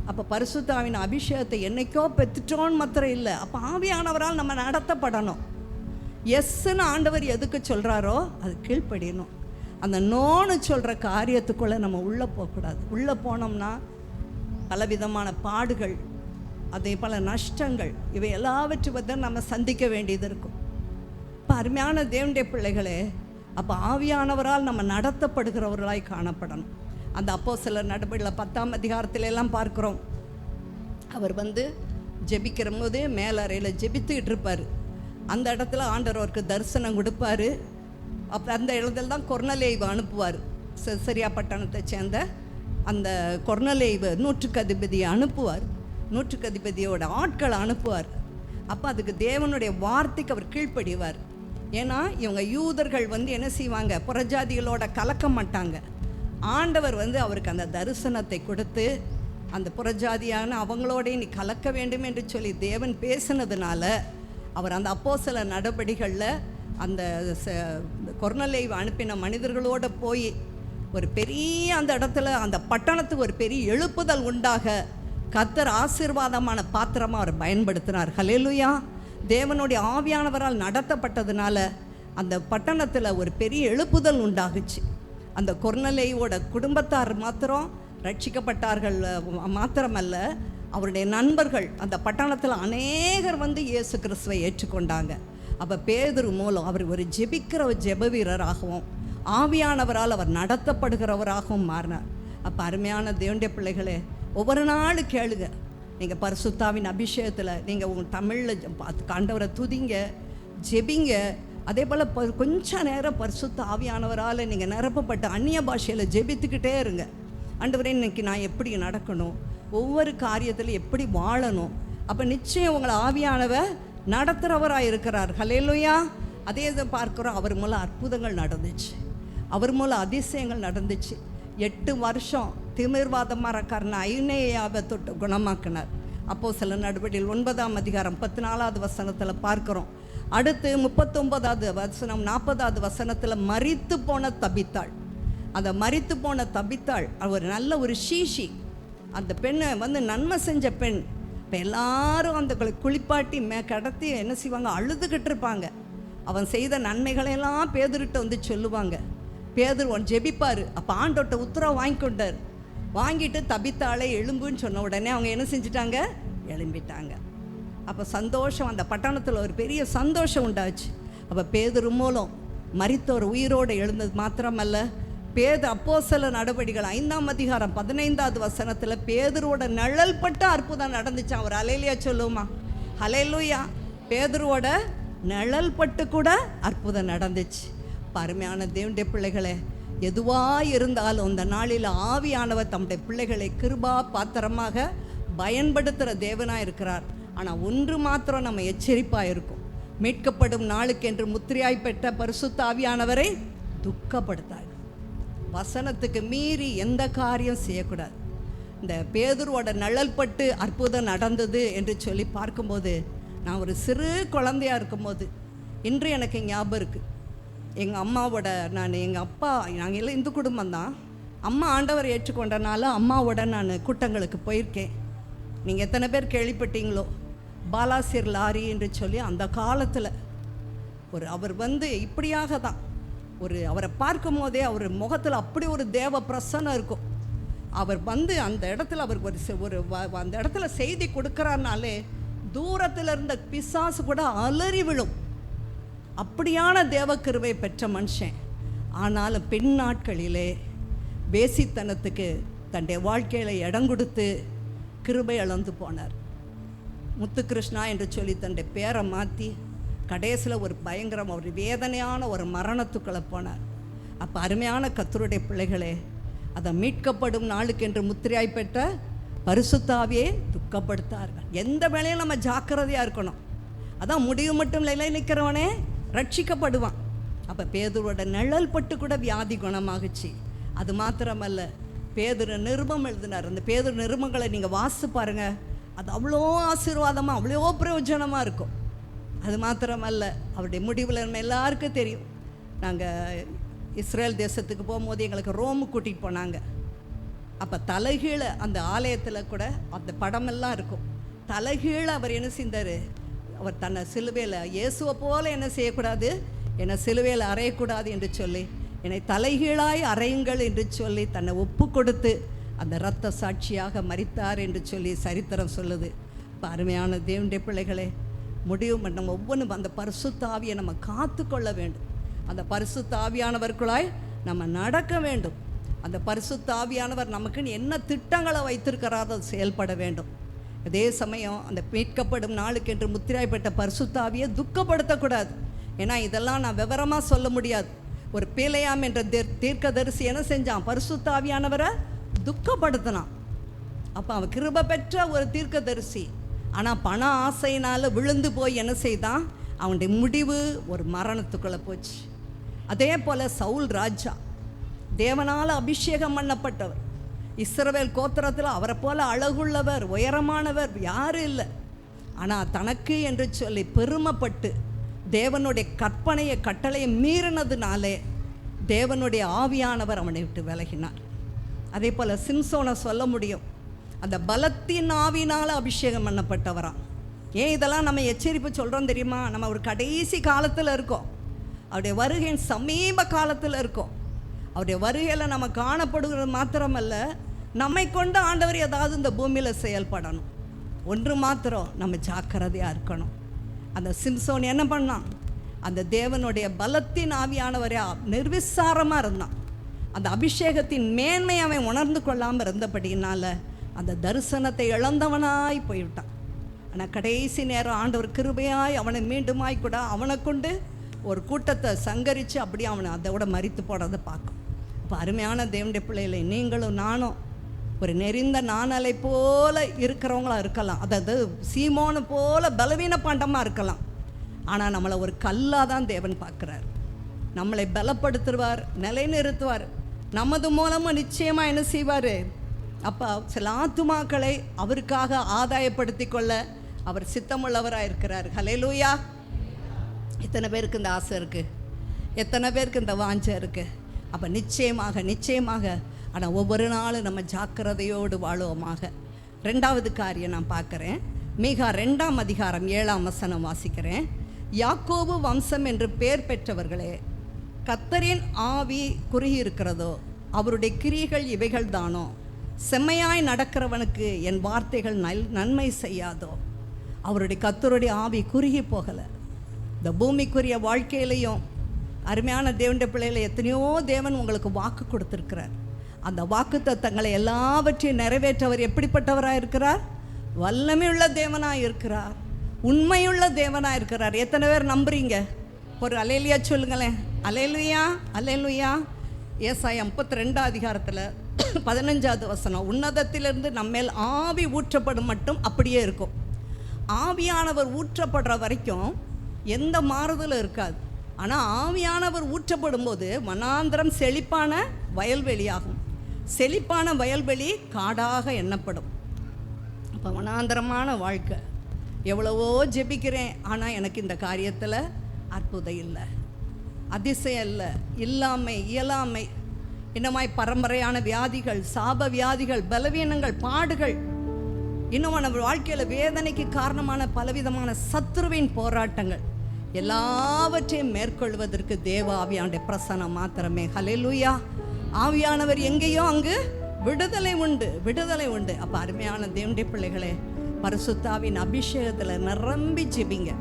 அப்போ பரிசுத்தாவின் அபிஷேகத்தை என்னைக்கோ பெற்றுட்டோன்னு மாத்திரம் இல்லை, அப்போ ஆவியானவரால் நம்ம நடத்தப்படணும். எஸ்ன்னு ஆண்டவர் எதுக்கு சொல்கிறாரோ அது கீழ்ப்படியணும். அந்த நோன்னு சொல்கிற காரியத்துக்குள்ளே நம்ம உள்ளே போகக்கூடாது. உள்ளே போனோம்னா பலவிதமான பாடுகள், அதே பல நஷ்டங்கள், இவை எல்லாவற்றையும் நம்ம சந்திக்க வேண்டியது இருக்கும். இப்போ அருமையான தேவனுடைய பிள்ளைகளே, அப்போ ஆவியானவரால் நம்ம நடத்தப்படுகிறவர்களாய் காணப்படணும். அந்த அப்போஸ்தலர் நடபடிகளில் 10ஆம் அதிகாரத்துல எல்லாம் பார்க்குறோம். அவர் ஜெபிக்கிற போது மேலறையில் ஜெபித்துக்கிட்டு இருப்பார். அந்த இடத்துல ஆண்டவர் அவருக்கு தரிசனம் கொடுப்பார். அப்போ அந்த இடத்துல தான் கொர்நேலியுவை அனுப்புவார். செசரியா பட்டணத்தை சேர்ந்த அந்த கொர்நேலியுவை நூற்றுக்கு அதிபதியை அனுப்புவார். நூற்றுக்கு அதிபதியோட ஆட்களை அனுப்புவார். அப்போ அதுக்கு தேவனுடைய வார்த்தைக்கு அவர் கீழ்ப்படிவார். ஏன்னா இவங்க யூதர்கள் என்ன செய்வாங்க, புறஜாதிகளோட கலக்க மாட்டாங்க. ஆண்டவர் அவருக்கு அந்த தரிசனத்தை கொடுத்து அந்த புறஜாதியான அவங்களோட நீ கலக்க வேண்டும் என்று சொல்லி தேவன் பேசினதுனால அவர் அந்த அப்போஸ்தல நடபடிகளில் அந்த கொர்நேலியுவை அனுப்பின மனிதர்களோடு போய் ஒரு பெரிய அந்த இடத்துல அந்த பட்டணத்துக்கு ஒரு பெரிய எழுப்புதல் உண்டாக கர்த்தர் ஆசீர்வாதமான பாத்திரமாக அவர் பயன்படுத்தினார். ஹல்லேலூயா. தேவனுடைய ஆவியானவரால் நடத்தப்பட்டதுனால அந்த பட்டணத்தில் ஒரு பெரிய எழுப்புதல் உண்டாகுச்சு. அந்த கொர்நேலியுவோட குடும்பத்தார் மாத்திரம் ரட்சிக்கப்பட்டார்கள் மாத்திரமல்ல, அவருடைய நண்பர்கள் அந்த பட்டணத்தில் அநேகர் இயேசு கிறிஸ்துவை ஏற்றுக்கொண்டாங்க. அப்போ பேதுரு மூலம் அவர் ஒரு ஜெபிக்கிற ஜெப வீரராகவும் ஆவியானவரால் அவர் நடத்தப்படுகிறவராகவும் மாறினார். அப்போ அருமையான தேவனுடைய பிள்ளைகளே, ஒவ்வொரு நாளும் கேளுங்க. நீங்கள் பரிசுத்தாவின் அபிஷேகத்தில் நீங்கள் உங்கள் தமிழில் ஆண்டவரை துதிங்க, ஜெபிங்க. அதே போல் கொஞ்சம் நேரம் பரிசுத்த ஆவியானவரால் நீங்கள் நிரப்பப்பட்ட அந்நிய பாஷையில் ஜெபித்துக்கிட்டே இருங்க. ஆண்டவரே, இன்னைக்கு நான் எப்படி நடக்கணும், ஒவ்வொரு காரியத்தில் எப்படி வாழணும். அப்போ நிச்சயம் உங்களை ஆவியானவர் நடத்துகிறவராக இருக்கிறார். ஹல்லேலூயா. அதே இதை பார்க்குறோம். அவர் மூலம் அற்புதங்கள் நடந்துச்சு, அவர் மூலம் அதிசயங்கள் நடந்துச்சு. 8 வருஷம் திமிர்வாதமாரக்காரன் ஐனேயாவை தொட்டு குணமாக்கினார். அப்போஸ்தலர் நடபடிகள் 9ஆம் அதிகாரம் 14வது வசனத்தில் பார்க்குறோம். அடுத்து 39வது வசனம் 40வது வசனத்தில் மரித்து போன தபித்தாள். அந்த மரித்து போன தபித்தாள் அவர் நல்ல ஒரு சீஷி. அந்த பெண்ணை நன்மை செஞ்ச பெண். இப்போ எல்லாரும் அந்த குளிப்பாட்டி கடத்தி என்ன செய்வாங்க, அழுதுகிட்டு இருப்பாங்க. அவன் செய்த நன்மைகளையெல்லாம் பேதுருட்ட சொல்லுவாங்க. பேதுரு ஜெபிப்பார். அப்போ ஆண்டோட்ட உத்தரவு வாங்கிக்கொண்டார். வாங்கிட்டு தபித்தாளை எழும்புன்னு சொன்ன உடனே அவங்க என்ன செஞ்சிட்டாங்க, எழும்பிட்டாங்க. அப்போ சந்தோஷம், அந்த பட்டணத்தில் ஒரு பெரிய சந்தோஷம் உண்டாச்சு. அப்போ பேதுரு மூலம் மரித்தோர் உயிரோடு எழுந்தது மாத்திரமல்ல, அப்போஸ்தலர் நடபடிகள் 5ஆம் அதிகாரம் 15வது வசனத்தில் பேதுருவோட நிழல் பட்ட அற்புதம் நடந்துச்சு. அவர் ஹல்லேலூயா சொல்லுமா? ஹல்லேலூயா. பேதுருவோட நிழல் பட்டு கூட அற்புதம் நடந்துச்சு. அருமையான தேவனுடைய பிள்ளைகளே, எதுவாக இருந்தாலும் இந்த நாளில் ஆவியானவர் தம்முடைய பிள்ளைகளை கிருபா பாத்திரமாக பயன்படுத்துகிற தேவனாக இருக்கிறார். ஆனால் ஒன்று மாத்திரம் நம்ம எச்சரிப்பாக இருக்கும். மீட்கப்படும் நாளுக்கென்று முத்திரையாய் பெற்ற பரிசுத்த ஆவியானவரை துக்கப்படுத்தாது. வசனத்துக்கு மீறி எந்த காரியம் செய்யக்கூடாது. இந்த பேதுருவோட நிழல் பட்டு அற்புதம் நடந்தது என்று சொல்லி பார்க்கும்போது, நான் ஒரு சிறு குழந்தையாக இருக்கும்போது இன்று எனக்கு ஞாபகம் இருக்குது. எங்கள் அம்மாவோட எங்கள் அப்பா, நாங்கள் எல்லாம் இந்து குடும்பம்தான். அம்மா ஆண்டவர் ஏற்றுக்கொண்டனால அம்மாவோட நான் கூட்டங்களுக்கு போயிருக்கேன். நீங்கள் எத்தனை பேர் கேள்விப்பட்டீங்களோ, பாலாசிர் லாரி என்று சொல்லி அந்த காலத்தில் அவர் இப்படியாக தான் அவரை பார்க்கும் போதே அவர் முகத்தில் அப்படி ஒரு தேவ பிரசன்னம் இருக்கும். அவர் அந்த இடத்துல அவருக்கு அந்த இடத்துல செய்தி கொடுக்குறாருனாலே தூரத்தில் இருந்த பிசாசு கூட அலறி விழும். அப்படியான தேவக்கிருபை பெற்ற மனுஷன். ஆனாலும் பின் நாட்களிலே வேசித்தனத்துக்கு தன்னுடைய வாழ்க்கையில் இடம் கொடுத்து கிருபை இழந்து போனார். முத்துகிருஷ்ணா என்று சொல்லி தன்னுடைய பேரை மாற்றி கடைசியில் ஒரு பயங்கரம், ஒரு வேதனையான ஒரு மரணத்துக்குள்ளே போனார். அப்போ அருமையான கர்த்தருடைய பிள்ளைகளே, அதை மீட்கப்படும் நாளுக்கென்று முத்திரையாய் பெற்ற பரிசுத்தாவியே துக்கப்படுத்தார்கள். எந்த வேளையும் நம்ம ஜாக்கிரதையாக இருக்கணும். அதான் முடிவு மட்டும் இல்லை, நிற்கிறவனே ரட்சிக்கப்படுவான். அப்போ பேதுருவோட நிழல் பட்டு கூட வியாதி குணமாகுச்சு. அது மாத்திரமல்ல, பேதுரு நிருபம் எழுதினார். அந்த பேதுரு நிருபங்களை நீங்கள் வாசித்து பாருங்கள். அது அவ்வளோ ஆசீர்வாதமாக, அவ்வளோ பிரயோஜனமாக இருக்கும். அது மாத்திரமல்ல, அவருடைய முடிவில் நம்ம எல்லாருக்கும் தெரியும். நாங்கள் இஸ்ரேல் தேசத்துக்கு போகும்போது எங்களுக்கு ரோமு கூட்டிகிட்டு போனாங்க. அப்போ தலைகீழ அந்த ஆலயத்தில் கூட அந்த படமெல்லாம் இருக்கும். தலைகீழ அவர் என்ன செஞ்சார்? அவர் தன்னை சிலுவையில் இயேசுவை போல என்ன செய்யக்கூடாது, என்னை சிலுவையில் அறையக்கூடாது என்று சொல்லி, என்னை தலைகீழாய் அறையுங்கள் என்று சொல்லி தன்னை ஒப்பு கொடுத்து அந்த இரத்த சாட்சியாக மரித்தார் என்று சொல்லி சரித்திரம் சொல்லுது. இப்போ அருமையான தேவனுடைய பிள்ளைகளே, முடிவு நம்ம ஒவ்வொன்றும் அந்த பரிசுத்த ஆவியை நம்ம காத்து கொள்ள வேண்டும். அந்த பரிசுத்த ஆவியானவர்களாய் நம்ம நடக்க வேண்டும். அந்த பரிசுத்த ஆவியானவர் நமக்குன்னு என்ன திட்டங்களை வைத்திருக்கிறாரோ அது செயல்பட வேண்டும். அதே சமயம் அந்த மீட்கப்படும் நாளுக்கென்று முத்திராய்ப்பட்ட பரிசுத்த ஆவியை துக்கப்படுத்தக்கூடாது. ஏன்னா இதெல்லாம் நான் விவரமாக சொல்ல முடியாது. ஒரு பேலையாம் என்ற தீர்க்கதரிசி என்ன செஞ்சான்? பரிசுத்த ஆவியானவரை துக்கப்படுத்தினான். அப்போ அவன் கிருபை பெற்ற ஒரு தீர்க்கதரிசி. ஆனால் பண ஆசையினால் விழுந்து போய் என்ன செய்தான்? அவனுடைய முடிவு ஒரு மரணத்துக்குள்ளே போச்சு. அதே போல் சவுல் ராஜா தேவனால் அபிஷேகம் பண்ணப்பட்டவர். இஸ்ரவேல் கோத்திரத்தில் அவரை போல அழகுள்ளவர், உயரமானவர் யாரும் இல்லை. ஆனால் தனக்கு என்று சொல்லி பெருமைப்பட்டு தேவனுடைய கற்பனையை கட்டளையை மீறினதுனாலே தேவனுடைய ஆவியானவர் அவனை விட்டு விலகினார். அதே போல் சிம்சோனை சொல்ல முடியும். அந்த பலத்தின் ஆவினால் அபிஷேகம் பண்ணப்பட்டவரான். ஏன் இதெல்லாம் நம்ம எச்சரிப்பு சொல்கிறோம் தெரியுமா? நம்ம ஒரு கடைசி காலத்தில் இருக்கோம். அவருடைய வருகையின் சமீப காலத்தில் இருக்கோம். அவருடைய வருகையில் நம்ம காணப்படுகிறது மாத்திரமல்ல, நம்மை கொண்டு ஆண்டவர் ஏதாவது இந்த பூமியில் செயல்படணும். ஒன்று மாத்திரம் நம்ம ஜாக்கிரதையாக இருக்கணும். அந்த சிம்சோன் என்ன பண்ணான்? அந்த தேவனுடைய பலத்தின் ஆவியானவரை நிர்விசாரமாக இருந்தான். அந்த அபிஷேகத்தின் மேன்மை அவன் உணர்ந்து கொள்ளாமல் இருந்தபடியினால் அந்த தரிசனத்தை இழந்தவனாய் போய்விட்டான். ஆனால் கடைசி நேரம் ஆண்டவர் கிருபையாய் அவனை மீண்டுமாய் கூட அவனை கொண்டு ஒரு கூட்டத்தை சங்கரித்து அப்படியே அவனை அதோட மரித்து போடுறதை பார்க்கும். இப்போ அருமையான தேவனுடைய பிள்ளைகளை, நீங்களும் நானும் ஒரு நெறிந்த நாணலை போல இருக்கிறவங்களா இருக்கலாம். அதாவது சீமோனு போல பலவீன பாண்டமாக இருக்கலாம். ஆனால் நம்மளை ஒரு கல்லாக தான் தேவன் பார்க்குறார். நம்மளை பலப்படுத்துவார், நிலைநிறுத்துவார். நமது மூலமாக நிச்சயமாக என்ன செய்வார்? அப்போ சில ஆத்துமாக்களை அவருக்காக ஆதாயப்படுத்தி கொள்ள அவர் சித்தமுள்ளவராக இருக்கிறார். ஹல்லேலூயா! எத்தனை பேருக்கு இந்த ஆசை இருக்குது? எத்தனை பேருக்கு இந்த வாஞ்சை இருக்குது? அப்போ நிச்சயமாக ஆனால் ஒவ்வொரு நாளும் நம்ம ஜாக்கிரதையோடு வாழுவோமாக. ரெண்டாவது காரியம் நான் பார்க்குறேன். மீகா 2ஆம் அதிகாரம் 7ஆம் வசனம் வாசிக்கிறேன். யாக்கோபு வம்சம் என்று பெயர் பெற்றவர்களே, கர்த்தரின் ஆவி குறுகி இருக்கிறதோ, அவருடைய கிரியைகள் இவைகள் தானோ? செம்மையாய் நடக்கிறவனுக்கு என் வார்த்தைகள் நன்மை செய்யாதோ? அவருடைய கர்த்தருடைய ஆவி குறுகி போகலை. இந்த பூமிக்குரிய வாழ்க்கையிலையும் அருமையான தேவனுடைய பிள்ளைகளை எத்தனையோ தேவன் உங்களுக்கு வாக்கு கொடுத்துருக்கிறார். அந்த வாக்கு தத்தங்களை எல்லாவற்றையும் நிறைவேற்றவர் எப்படிப்பட்டவராக இருக்கிறார்? வல்லமையுள்ள தேவனாக இருக்கிறார், உண்மையுள்ள தேவனாக இருக்கிறார். எத்தனை பேர் நம்புறீங்க? ஒரு அல்லேலூயா சொல்லுங்களேன். அல்லேலூயா, அல்லேலூயா. ஏசாயா 32 அதிகாரத்தில் 15வது வசனம், உன்னதத்திலிருந்து நம்மேல் ஆவி ஊற்றப்படும் மட்டும் அப்படியே இருக்கும். ஆவியானவர் ஊற்றப்படுற வரைக்கும் எந்த மாறுதலும் இருக்காது. ஆனால் ஆவியானவர் ஊற்றப்படும் போது வனாந்திரம் செழிப்பான வயல்வெளியாகும். செழிப்பான வயல்வெளி காடாக எண்ணப்படும். இப்போ வனாந்திரமான வாழ்க்கை. எவ்வளவோ ஜெபிக்கிறேன், ஆனால் எனக்கு இந்த காரியத்தில் அற்புதம் இல்லை, அதிசயம் இல்லை, இல்லாமை, இயலாமை, இன்னமாய் பரம்பரையான வியாதிகள், சாப வியாதிகள், பலவீனங்கள், பாடுகள், இன்னும் நம்ம வாழ்க்கையில் வேதனைக்கு காரணமான பலவிதமான சத்துருவின் போராட்டங்கள் எல்லாவற்றையும் மேற்கொள்வதற்கு தேவ ஆவியானுடைய பிரசனம் மாத்திரமே. ஹல்லேலூயா! ஆவியானவர் எங்கேயோ அங்கு விடுதலை உண்டு, விடுதலை உண்டு. அப்போ அருமையான தேவனுடைய பிள்ளைகளே, பரிசுத்தாவின் அபிஷேகத்தில் நிரம்பி ஜெபிங்க.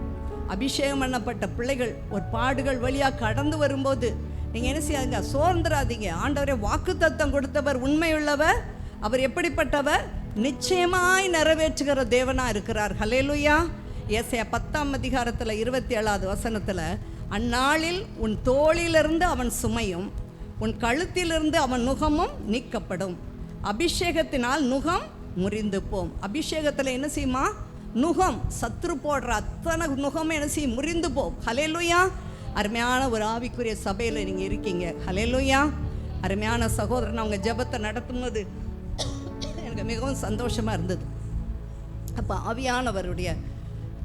அபிஷேகம் பண்ணப்பட்ட பிள்ளைகள் ஒரு பாடுகள் வழியாக கடந்து வரும்போது நீங்கள் என்ன செய்யாதுங்க? சோர்ந்துடாதீங்க. ஆண்டவரே வாக்குத்தத்தம் கொடுத்தவர் உண்மையுள்ளவர். அவர் எப்படிப்பட்டவர்? நிச்சயமாய் நிறைவேற்றுகிற தேவனாக இருக்கிறார். ஹல்லேலூயா! ஏசாயா 10ஆம் அதிகாரத்தில் 27வது வசனத்தில், அந்நாளில் உன் தோளிலிருந்து அவன் சுமையும் உன் கழுத்திலிருந்து அவன் நுகமும் நீக்கப்படும். அபிஷேகத்தினால் நுகம் முறிந்து போம். அபிஷேகத்தில் என்ன செய்யுமா? நுகம், சத்ரு போடுற அத்தனை நுகம் என்ன செய்யும்? முறிந்து போம். ஹல்லேலூயா! அருமையான ஒரு ஆவிக்குரிய சபையில் நீங்கள் இருக்கீங்க. ஹல்லேலூயா! அருமையான சகோதரன் அவங்க ஜெபத்தை நடத்தும்போது எனக்கு மிகவும் சந்தோஷமாக இருந்தது. அப்போ ஆவியானவருடைய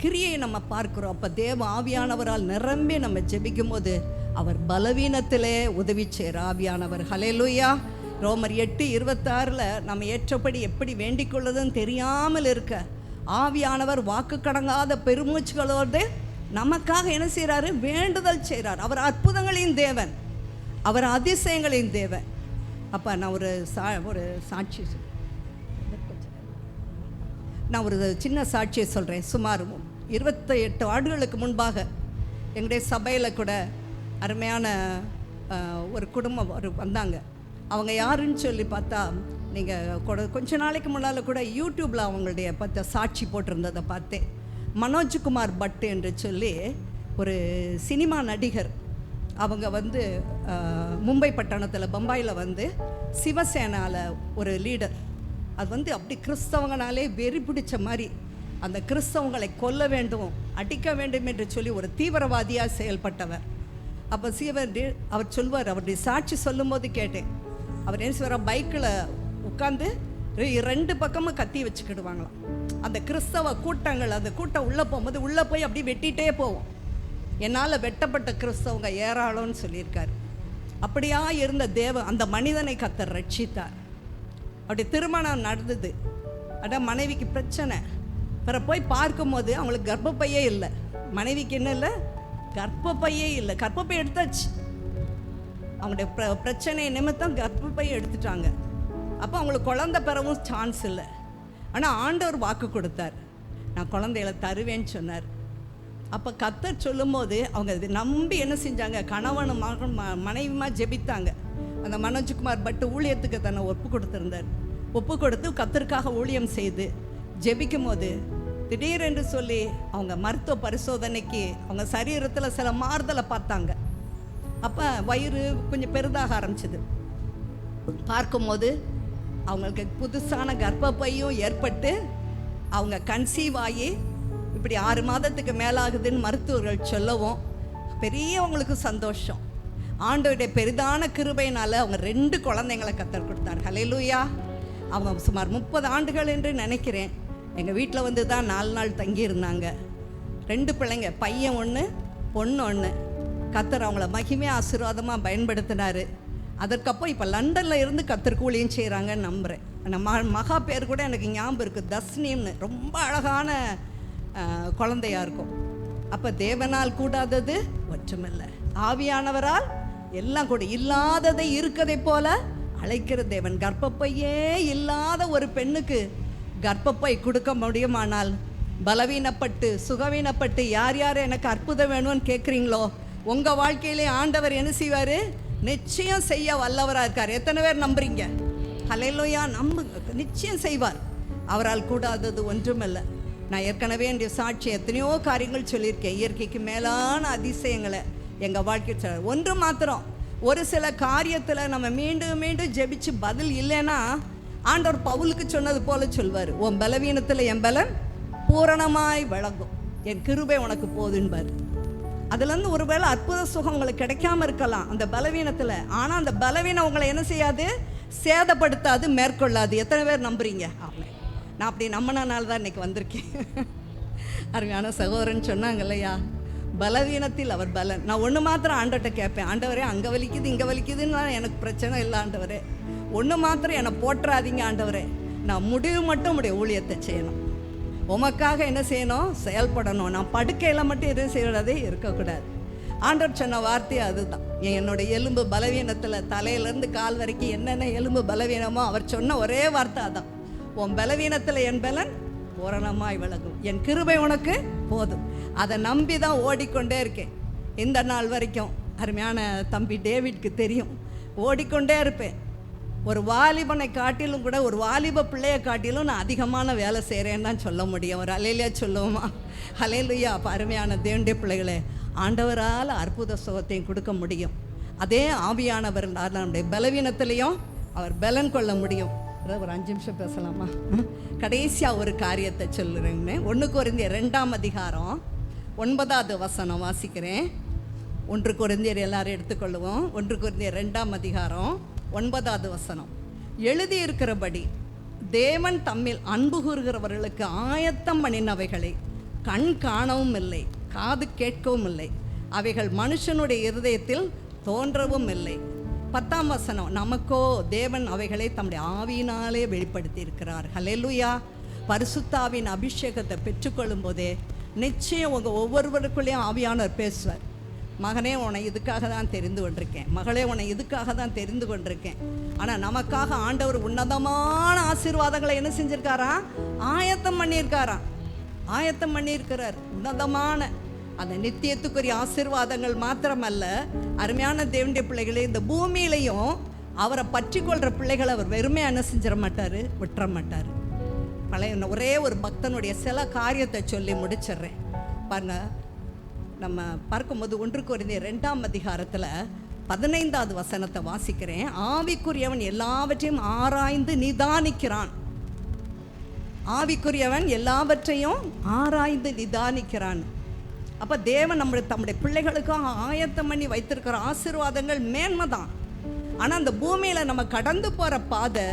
கிரியை நம்ம பார்க்கிறோம். அப்போ தேவ ஆவியானவரால் நிரம்பி நம்ம ஜெபிக்கும் போது அவர் பலவீனத்திலே உதவி செய்கிற ஆவியானவர். ஹல்லேலூயா. ரோமர் 8:26 நம்ம ஏற்றபடி எப்படி வேண்டிக் கொள்ளுதுன்னு தெரியாமல் இருக்க ஆவியானவர் வாக்கு கடங்காத பெருமூச்சுகளோடு நமக்காக என்ன செய்கிறாரு? வேண்டுதல் செய்கிறார். அவர் அற்புதங்களின் தேவன், அவர் அதிசயங்களின் தேவன். அப்போ நான் ஒரு சாட்சி நான் ஒரு சின்ன சாட்சியை சொல்கிறேன். சுமார் 28 ஆண்டுகளுக்கு முன்பாக எங்களுடைய சபையில் கூட அருமையான ஒரு குடும்பம் வந்தாங்க. அவங்க யாருன்னு சொல்லி பார்த்தா, நீங்கள் கொஞ்ச நாளைக்கு முன்னால் கூட யூடியூப்பில் அவங்களுடைய சாட்சி போட்டிருந்ததை பார்த்தேன். மனோஜ்குமார் பட் என்று சொல்லி ஒரு சினிமா நடிகர். அவங்க மும்பை பட்டணத்தில் பம்பாயில் சிவசேனாவில் ஒரு லீடர். அது அப்படி கிறிஸ்தவங்கனாலே வெறி பிடிச்ச மாதிரி அந்த கிறிஸ்தவங்களை கொல்ல வேண்டும், அடிக்க வேண்டும் என்று சொல்லி ஒரு தீவிரவாதியாக செயல்பட்டவர். அப்போ அவர் சொல்வார், அவருடைய சாட்சி சொல்லும்போது கேட்டேன். அவர் என்ன செய்வார்? பைக்கில் உட்காந்து 2 பக்கமும் கத்தி வச்சுக்கிடுவாங்களாம். அந்த கிறிஸ்தவ கூட்டங்கள், அந்த கூட்டம் உள்ளே போகும்போது உள்ளே போய் அப்படி வெட்டிகிட்டே போவோம். என்னால் வெட்டப்பட்ட கிறிஸ்தவங்க ஏராளம்னு சொல்லியிருக்காரு. அப்படியா இருந்த அந்த மனிதனை கர்த்தர் ரட்சித்தார். அப்படி திருமணம் நடந்தது. அதான் மனைவிக்கு பிரச்சனை. பிற போய் பார்க்கும்போது அவங்களுக்கு கர்ப்பப்பையே இல்லை. மனைவிக்கு என்ன இல்லை? கர்ப்பப்பையே இல்லை. கர்ப்பப்பை எடுத்தாச்சு. அவங்களுடைய பிரச்சனை நிமித்தம் கர்ப்பப்பையை எடுத்துட்டாங்க. அப்போ அவங்களுக்கு குழந்தை பெறவும் சான்ஸ் இல்லை. ஆனால் ஆண்டவர் வாக்கு கொடுத்தார், நான் குழந்தைகளை தருவேன்னு சொன்னார். அப்போ கர்த்தர் சொல்லும்போது அவங்க இது நம்பி என்ன செஞ்சாங்க? கணவனும் மனைவியுமா ஜெபித்தாங்க. அந்த மனோஜ்குமார் பட்டு ஊழியத்துக்கு தன்னை ஒப்பு கொடுத்துருந்தார். ஒப்பு கொடுத்து கர்த்தருக்காக ஊழியம் செய்து ஜெபிக்கும் போது திடீரென்று சொல்லி அவங்க மருத்துவ பரிசோதனைக்கு அவங்க சரீரத்தில் சில மாறுதலை பார்த்தாங்க. அப்போ வயிறு கொஞ்சம் பெரிதாக ஆரம்பிச்சிது. பார்க்கும்போது அவங்களுக்கு புதுசான கர்ப்பப்பையும் ஏற்பட்டு அவங்க கன்சீவ் ஆகி இப்படி 6 மாதத்துக்கு மேலாகுதுன்னு மருத்துவர்கள் சொல்லவும் பெரியவங்களுக்கு சந்தோஷம். ஆண்டவருடைய பெரிதான கிருபையினால் அவங்க 2 குழந்தைங்களை கர்த்தர் கொடுத்தார். ஹல்லேலூயா. அவங்க சுமார் 30 ஆண்டுகள் என்று நினைக்கிறேன் எங்கள் வீட்டில் தான் 4 நாள் தங்கியிருந்தாங்க. 2 பிள்ளைங்க, பையன் 1 பொண்ணு 1. கர்த்தர் அவங்கள மகிமையாக ஆசீர்வாதமாக பயன்படுத்தினார். அதற்கப்புறம் இப்போ லண்டனில் இருந்து கர்த்தர் ஊழியம் செய்கிறாங்கன்னு நம்புகிறேன். மகா பேர் கூட எனக்கு ஞாபகம் இருக்குது, தஸ்னிம்னு. ரொம்ப அழகான குழந்தையாக இருக்கும். அப்போ தேவனால் கூடாதது ஒற்றுமில்லை. ஆவியானவரால் எல்லாம் கூட. இல்லாததை இருக்கதை போல அழைக்கிற தேவன். கர்ப்பப்பையே இல்லாத ஒரு பெண்ணுக்கு கர்ப்பப்பை கொடுக்க முடியுமானால், பலவீனப்பட்டு சுகவீனப்பட்டு யார் யார் எனக்கு அற்புதம் வேணும்னு கேட்குறீங்களோ, உங்கள் வாழ்க்கையிலே ஆண்டவர் என்ன செய்வார்? நிச்சயம் செய்ய வல்லவராக இருக்கார். எத்தனை பேர் நம்புறீங்க? ஹல்லேலூயா. நிச்சயம் செய்வார். அவரால் கூடாதது ஒன்றுமில்லை. நான் ஏற்கனவே என்னுடைய சாட்சி எத்தனையோ காரியங்கள் சொல்லியிருக்கேன். இயற்கைக்கு மேலான அதிசயங்களை எங்கள் வாழ்க்கையில் சொல்ல. ஒன்று மாத்திரம், ஒரு சில காரியத்தில் நம்ம மீண்டும் மீண்டும் ஜெபிச்சு பதில் இல்லைன்னா ஆண்டவர் பவுலுக்கு சொன்னது போல சொல்வார், உன் பலவீனத்தில் என் பலன் பூரணமாய் விளங்கும், என் கிருபை உனக்கு போதுன்பார். அதுலேருந்து ஒருவேளை அற்புத சுகம் உங்களுக்கு கிடைக்காம இருக்கலாம் அந்த பலவீனத்தில். ஆனால் அந்த பலவீனம் உங்களை என்ன செய்யாது? சேதப்படுத்தாது, மேற்கொள்ளாது. எத்தனை பேர் நம்புறீங்க? ஆமாம். நான் அப்படி நம்பினால தான் இன்றைக்கி வந்திருக்கேன். அருமையான சகோதரன் சொன்னாங்க இல்லையா, பலவீனத்தில் அவர் பலன். நான் ஒன்று மாத்திரம் ஆண்டவர்கிட்ட கேட்பேன், ஆண்டவரே அங்கே வலிக்குது இங்கே வலிக்குதுன்னு எனக்கு பிரச்சனை இல்லை ஆண்டவரே, ஒன்று மாத்திரம் என்னை போட்டுறாதீங்க ஆண்டவரே, நான் முடிவு மட்டும் உடைய ஊழியத்தை செய்யணும், உமக்காக என்ன செய்யணும்? செயல்படணும். நான் படுக்கையில் மட்டும் எதுவும் செய்யறதே இருக்கக்கூடாது. ஆண்டவர் சொன்ன வார்த்தை அதுதான். என்னோடய எலும்பு பலவீனத்தில் தலையிலேருந்து கால் வரைக்கும் என்னென்ன எலும்பு பலவீனமோ அவர் சொன்ன ஒரே வார்த்தை அதான், உன் பலவீனத்தில் என் பலன் பூரணமாய் விளங்கும், என் கிருபை உனக்கு போதும். அதை நம்பி தான் ஓடிக்கொண்டே இருக்கேன் இந்த நாள் வரைக்கும். அருமையான தம்பி டேவிட்க்கு தெரியும், ஓடிக்கொண்டே இருப்பேன். ஒரு வாலிபனை காட்டிலும் கூட, ஒரு வாலிப பிள்ளையை காட்டிலும் நான் அதிகமான வேலை செய்கிறேன்னு தான் சொல்ல முடியும். ஒரு ஹல்லேலூயா சொல்லுவோமா? ஹல்லேலூயா. அப்போ அருமையான தேவனுடைய பிள்ளைகளே, ஆண்டவரால் அற்புத சுகத்தையும் கொடுக்க முடியும். அதே ஆவியானவர் நம்முடைய பலவீனத்திலையும் அவர் பலன் கொள்ள முடியும். ஒரு 5 நிமிஷம் பேசலாமா? கடைசியாக ஒரு காரியத்தை சொல்லுறேங்கன்னு. 1 கொரிந்தியர் 2ஆம் அதிகாரம் 9வது வசனம் வாசிக்கிறேன். 1 கொரிந்தியர் எல்லாரும் எடுத்துக்கொள்ளுவோம். 1 கொரிந்தியர் 2ஆம் அதிகாரம் 9வது வசனம். எழுதியிருக்கிறபடி தேவன் தம்மில் அன்பு கூறுகிறவர்களுக்கு ஆயத்தம் பண்ணினவைகளை கண் காணவும் இல்லை, காது கேட்கவும் இல்லை, அவைகள் மனுஷனுடைய இருதயத்தில் தோன்றவும் இல்லை. 10ஆம் வசனம், நமக்கோ தேவன் அவைகளை தம்முடைய ஆவியினாலே வெளிப்படுத்தி இருக்கிறார். ஹல்லேலூயா. பரிசுத்தாவின் அபிஷேகத்தை பெற்றுக்கொள்ளும் போதே நிச்சயம் உங்கள் ஒவ்வொருவருக்குள்ளேயும் ஆவியானவர் பேசுவார். மகனே, உன்னை இதுக்காக தான் தெரிந்து கொண்டிருக்கேன், மகளே உன்னை இதுக்காக தான் தெரிந்து கொண்டிருக்கேன். ஆனால் நமக்காக ஆண்டவர் உன்னதமான ஆசீர்வாதங்களை என்ன செஞ்சிருக்காரா? ஆயத்தம் பண்ணியிருக்கிறார். உன்னதமான அந்த நித்தியத்துக்குரிய ஆசீர்வாதங்கள் மாத்திரமல்ல, அருமையான தேவனுடைய பிள்ளைகளே, இந்த பூமியிலையும் அவரை பற்றி கொள்கிற பிள்ளைகளை அவர் வெறுமையாக என்ன செஞ்சிட மாட்டார், விட்டுற மாட்டார். பழைய ஒரே ஒரு பக்தனுடைய சில காரியத்தை சொல்லி முடிச்சிடுறேன் பாருங்க. நம்ம பார்க்கும்போது 1 கொரிந்தியர் 2ஆம் அதிகாரத்தில் 15வது வசனத்தை வாசிக்கிறேன். ஆவிக்குரியவன் எல்லாவற்றையும் ஆராய்ந்து நிதானிக்கிறான். ஆவிக்குரியவன் எல்லாவற்றையும் ஆராய்ந்து நிதானிக்கிறான். அப்போ தேவன் தம்முடைய பிள்ளைகளுக்காக ஆயத்தம் பண்ணி வைத்திருக்கிற ஆசீர்வாதங்கள் மேன்மை தான். ஆனால் அந்த பூமியில் நம்ம கடந்து போகிற பாதை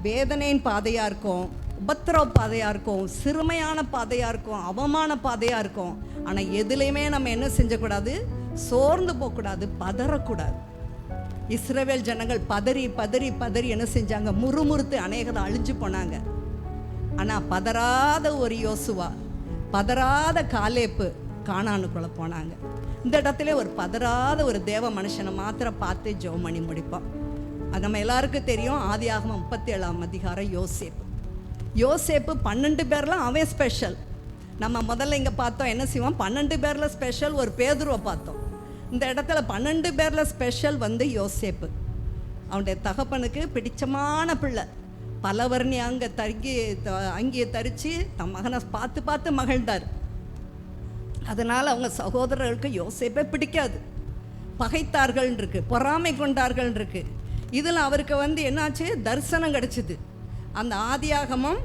வேதனையின் பாதையாக இருக்கும், உபத்திரவ பாதையாக இருக்கும், சிறுமையான பாதையாக இருக்கும், அவமான பாதையாக இருக்கும். ஆனால் எதுலேயுமே நம்ம என்ன செஞ்சக்கூடாது? சோர்ந்து போகக்கூடாது, பதறக்கூடாது. இஸ்ரவேல் ஜனங்கள் பதறி பதறி பதறி என்ன செஞ்சாங்க? முறுமுறுத்து அநேகதை அழிஞ்சு போனாங்க. ஆனால் பதறாத ஒரு யோசுவா, பதறாத காலேப்பு கானானுக்குள்ளே போனாங்க. இந்த இடத்துல ஒரு பதறாத ஒரு தேவ மனுஷனை மாத்திரம் பார்த்து ஜெபம் பண்ணி முடிப்போம். அது நம்ம எல்லாருக்கும் தெரியும். ஆதியாகமம் 37ஆம் அதிகாரம் யோசேப்பு 12 பேர்லாம் அவன் ஸ்பெஷல். நம்ம முதல்ல இங்கே பார்த்தோம் என்ன செய்வோம்? 12 பேரில் ஸ்பெஷல் ஒரு பேதுருவை பார்த்தோம். இந்த இடத்துல 12 பேரில் ஸ்பெஷல் யோசேப்பு. அவனுடைய தகப்பனுக்கு பிடிச்சமான பிள்ளை. பலவர்ணி அங்கேயே தரித்து தன் மகனை பார்த்து மகிழ்ந்தார். அதனால் அவங்க சகோதரர்களுக்கு யோசேப்பே பிடிக்காது, பகைத்தார்கள் இருக்கு, பொறாமை கொண்டார்கள் இருக்கு. இதில் அவருக்கு என்னாச்சு? தரிசனம் கிடச்சிது. அந்த ஆதியாகமம்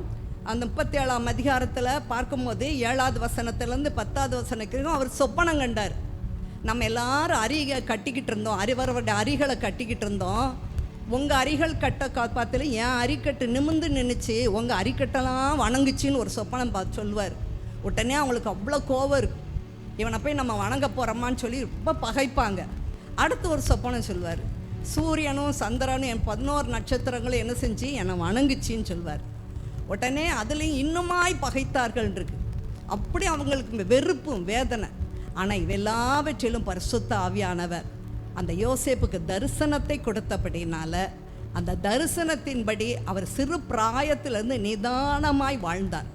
அந்த 37ஆம் அதிகாரத்தில் பார்க்கும்போது 7வது வசனத்துலேருந்து 10வது வசனத்துக்கும் அவர் சொப்பனம் கண்டார். நம்ம எல்லாரும் அரிகை கட்டிக்கிட்டு இருந்தோம், அவருடைய அரிகளை கட்டிக்கிட்டு இருந்தோம். உங்கள் அரிகள் பார்த்துல என் அரிக்கட்டு நிமிர்ந்து நின்றுச்சு, உங்கள் அரிக்கட்டெல்லாம் வணங்குச்சின்னு ஒரு சொப்பனம் பார்த்து சொல்லுவார். உடனே அவங்களுக்கு அவ்வளோ கோவம் இருக்கும், இவனை போய் நம்ம வணங்க போகிறோமான்னு சொல்லி ரொம்ப பகைப்பாங்க. அடுத்து ஒரு சொப்பனம் சொல்லுவார், சூரியனும் சந்திரனும் என் 11 நட்சத்திரங்களும் என்ன செஞ்சு என்னை வணங்குச்சின்னு சொல்வார். உடனே அதுலேயும் இன்னுமாய் பகைத்தார்கள் இருக்கு. அப்படி அவங்களுக்கு வெறுப்பும் வேதனை. ஆனால் இவெல்லாவற்றிலும் பரிசுத்த ஆவியானவர் அந்த யோசேப்புக்கு தரிசனத்தை கொடுத்தபடினால அந்த தரிசனத்தின்படி அவர் சிறு பிராயத்திலிருந்து நிதானமாய் வாழ்ந்தார்.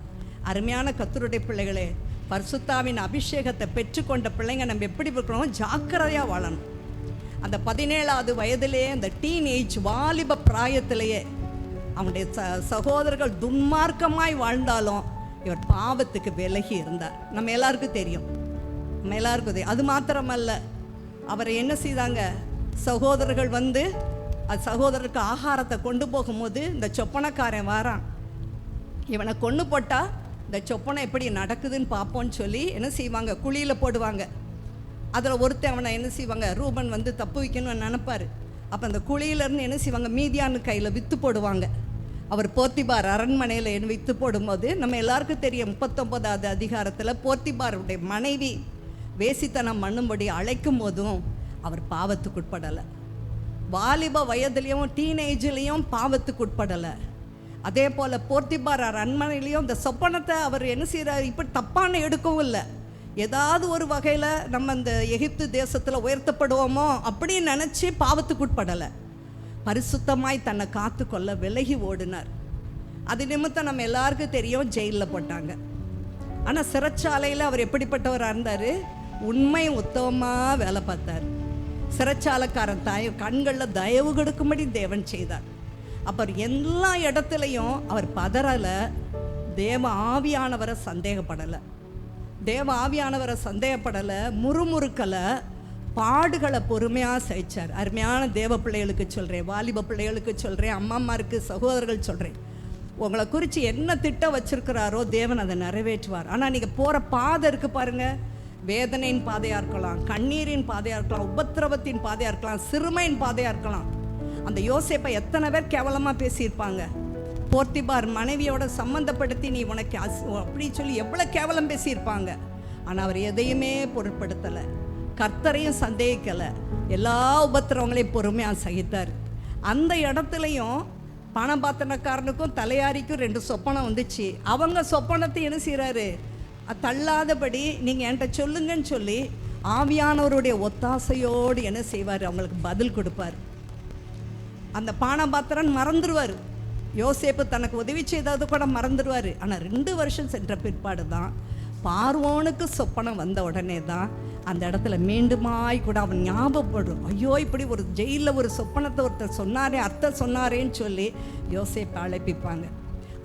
அருமையான கர்த்தருடைய பிள்ளைகளே, பரிசுத்தாவின் அபிஷேகத்தை பெற்றுக்கொண்ட பிள்ளைங்க நம்ம எப்படி இருக்கணும்? ஜாக்கிரதையாக வாழணும். அந்த 17வது வயதிலே, அந்த டீனேஜ் வாலிப பிராயத்திலேயே அவனுடைய சகோதரர்கள் துன்மார்க்கமாய் வாழ்ந்தாலும் இவர் பாவத்துக்கு விலகி இருந்தார். நம்ம எல்லாருக்கும் தெரியும். அது மாத்திரமல்ல, அவரை என்ன செய்தாங்க? சகோதரர்கள் அது சகோதரருக்கு ஆகாரத்தை கொண்டு போகும்போது இந்த சொப்பனக்காரன் வாரான், இவனை கொண்டு போட்டால் இந்த சொப்பனை எப்படி நடக்குதுன்னு பார்ப்போன்னு சொல்லி என்ன செய்வாங்க? குழியில் போடுவாங்க. அதில் ஒருத்தன் அவனை என்ன செய்வாங்க? ரூபன் தப்பு வைக்கணும்னு நினைப்பார். அப்போ அந்த குழியிலேருந்து என்ன செய்வாங்க? மீதியானு கையில் விற்று போடுவாங்க. அவர் போர்த்திபார் அரண்மனையில் விற்று போடும்போது நம்ம எல்லாருக்கும் தெரியும். 39வது அதிகாரத்தில் போர்த்திபாருடைய மனைவி வேசித்தனம் பண்ணும்படி அழைக்கும் போதும் அவர் பாவத்துக்குட்படலை. வாலிப வயதுலேயும் டீனேஜ்லேயும் பாவத்துக்குட்படலை. அதே போல் போர்த்திபார் அரண்மனையிலையும் இந்த சொப்பனத்தை அவர் என்ன செய்கிறார்? இப்படி தப்பான எடுக்கவும் இல்லை. ஏதாவது ஒரு வகையில் நம்ம இந்த எகிப்து தேசத்தில் உயர்த்தப்படுவோமோ அப்படின்னு நினச்சி பாவத்துக்குட்படலை. பரிசுத்தமாய் தன்னை காத்து கொள்ள விலகி ஓடினார். அது நிமித்தம் நம்ம எல்லாருக்கும் தெரியும், ஜெயிலில் போட்டாங்க. ஆனால் சிறைச்சாலையில் அவர் எப்படிப்பட்டவராக இருந்தார்? உண்மை உத்தமமாக வேலை பார்த்தார். சிறைச்சாலைக்காரன் கண்களில் தயவு கொடுக்கும்படி தேவன் செய்தார். அப்புறம் எல்லா இடத்துலையும் அவர் பதறலை, தேவ ஆவியானவரை சந்தேகப்படலை, முறுமுறுக்கலை, பாடுகளை பொறுமையாக சகிச்சார். அருமையான தேவ பிள்ளைகளுக்கு சொல்கிறேன், வாலிப பிள்ளைகளுக்கு சொல்கிறேன், அம்மாமாருக்கு, சகோதரர்கள் சொல்கிறேன், உங்களை குறித்து என்ன திட்டம் வச்சுருக்கிறாரோ தேவன் அதை நிறைவேற்றுவார். ஆனால் நீங்கள் போகிற பாதை இருக்குது பாருங்கள், வேதனையின் பாதையாக இருக்கலாம், கண்ணீரின் பாதையாக இருக்கலாம், உபத்திரவத்தின் பாதையாக இருக்கலாம், சிறுமையின் பாதையாக இருக்கலாம். அந்த யோசேப்பை எத்தனை பேர் கேவலமாக பேசியிருப்பாங்க. போர்த்திபார் மனைவியோட சம்மந்தப்படுத்தி நீ உனக்கு அப்படி சொல்லி எவ்வளோ கேவலம் பேசியிருப்பாங்க. ஆனால் அவர் எதையுமே பொருட்படுத்தலை, கர்த்தரையும் சந்தேகிக்கலை, எல்லா உபத்திரவங்களையும் பொறுமையாக சகித்தார். அந்த இடத்துலையும் பணபாத்திரக்காரனுக்கும் தலையாரிக்கும் 2 சொப்பனம் வந்துச்சு. அவங்க சொப்பனத்தை என்ன செய்கிறாரு, தள்ளாதபடி நீங்கள் என்கிட்ட சொல்லுங்கன்னு சொல்லி ஆவியானவருடைய ஒத்தாசையோடு என்ன செய்வார், அவங்களுக்கு பதில் கொடுப்பார். அந்த பானபாத்திரன் மறந்துடுவார், யோசேப்பு தனக்கு உதவி செய்தது கூட மறந்துடுவார். ஆனால் 2 வருஷம் சென்ற பிற்பாடு தான் பார்வோனுக்கு சொப்பனம் வந்த உடனே தான் அந்த இடத்துல மீண்டுமாய் கூட அவன் ஞாபகப்படும், ஐயோ இப்படி ஒரு ஜெயிலில் ஒரு சொப்பனத்தை ஒருத்தர் சொன்னாரே, அர்த்தம் சொன்னாரேன்னு சொல்லி யோசேப்பை அழைப்பிப்பாங்க.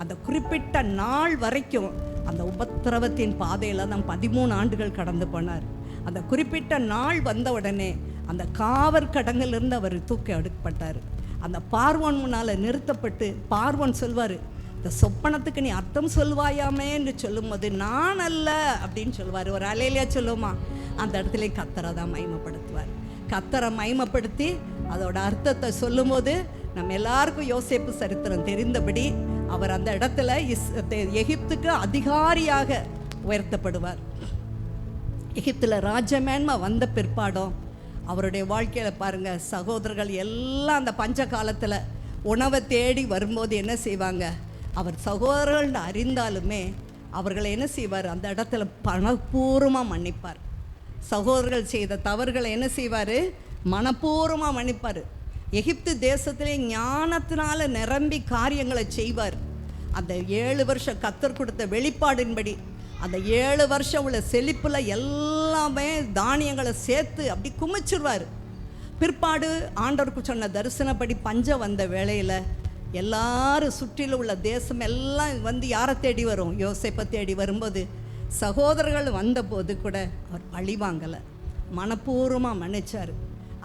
அந்த குறிப்பிட்ட நாள் வரைக்கும் அந்த உபத்திரவத்தின் பாதையில் தான் 13 ஆண்டுகள் கடந்து போனார். அந்த குறிப்பிட்ட நாள் வந்த உடனே அந்த காவற்கடங்கிலிருந்து அவர் தூக்கி எடுக்கப்பட்டார். அந்த பார்வோன் முன்னால் நிறுத்தப்பட்டு பார்வோன் சொல்வார், இந்த சொப்பனத்துக்கு நீ அர்த்தம் சொல்வாயாமே என்று சொல்லும்போது நான் அல்ல அப்படின்னு சொல்லுவார். ஒரு அலையிலையா சொல்லுவோமா, அந்த இடத்துல கர்த்தரை தான் மகிமைப்படுத்துவார். கர்த்தரை மகிமைப்படுத்தி அதோட அர்த்தத்தை சொல்லும்போது நம்ம எல்லாருக்கும் யோசேப்பு சரித்திரம் தெரிந்தபடி அவர் அந்த இடத்துல எகிப்துக்கு அதிகாரியாக உயர்த்தப்படுவார். எகிப்தில் ராஜமேன்மை வந்த பிற்பாடும் அவருடைய வாழ்க்கையில் பாருங்கள், சகோதரர்கள் எல்லாம் அந்த பஞ்ச காலத்தில் உணவை தேடி வரும்போது என்ன செய்வாங்க, அவர் சகோதரர்கள் அறிந்தாலுமே அவர்களை என்ன செய்வார், அந்த இடத்துல மனப்பூர்வமாக மன்னிப்பார். சகோதரர்கள் செய்த தவறுகளை என்ன செய்வார், மனப்பூர்வமாக மன்னிப்பார். எகிப்து தேசத்திலே ஞானத்தினால நிரம்பி காரியங்களை செய்வார். அந்த 7 வருஷம் கர்த்தர் கொடுத்த வெளிப்பாடின்படி அந்த 7 வருஷம் உள்ள செழிப்பில் எல்லாமே தானியங்களை சேர்த்து அப்படி குமிச்சிருவார். பிற்பாடு ஆண்டவருக்கு சொன்ன தரிசனப்படி பஞ்சம் வந்த வேளையில் எல்லாரும் சுற்றிலும் உள்ள தேசம் எல்லாம் வந்து யாரை தேடி வரும், யோசேப்பை தேடி வரும்போது சகோதரர்கள் வந்தபோது கூட அவர் பழிவாங்கலை, மனப்பூர்வமாக மன்னிச்சார்.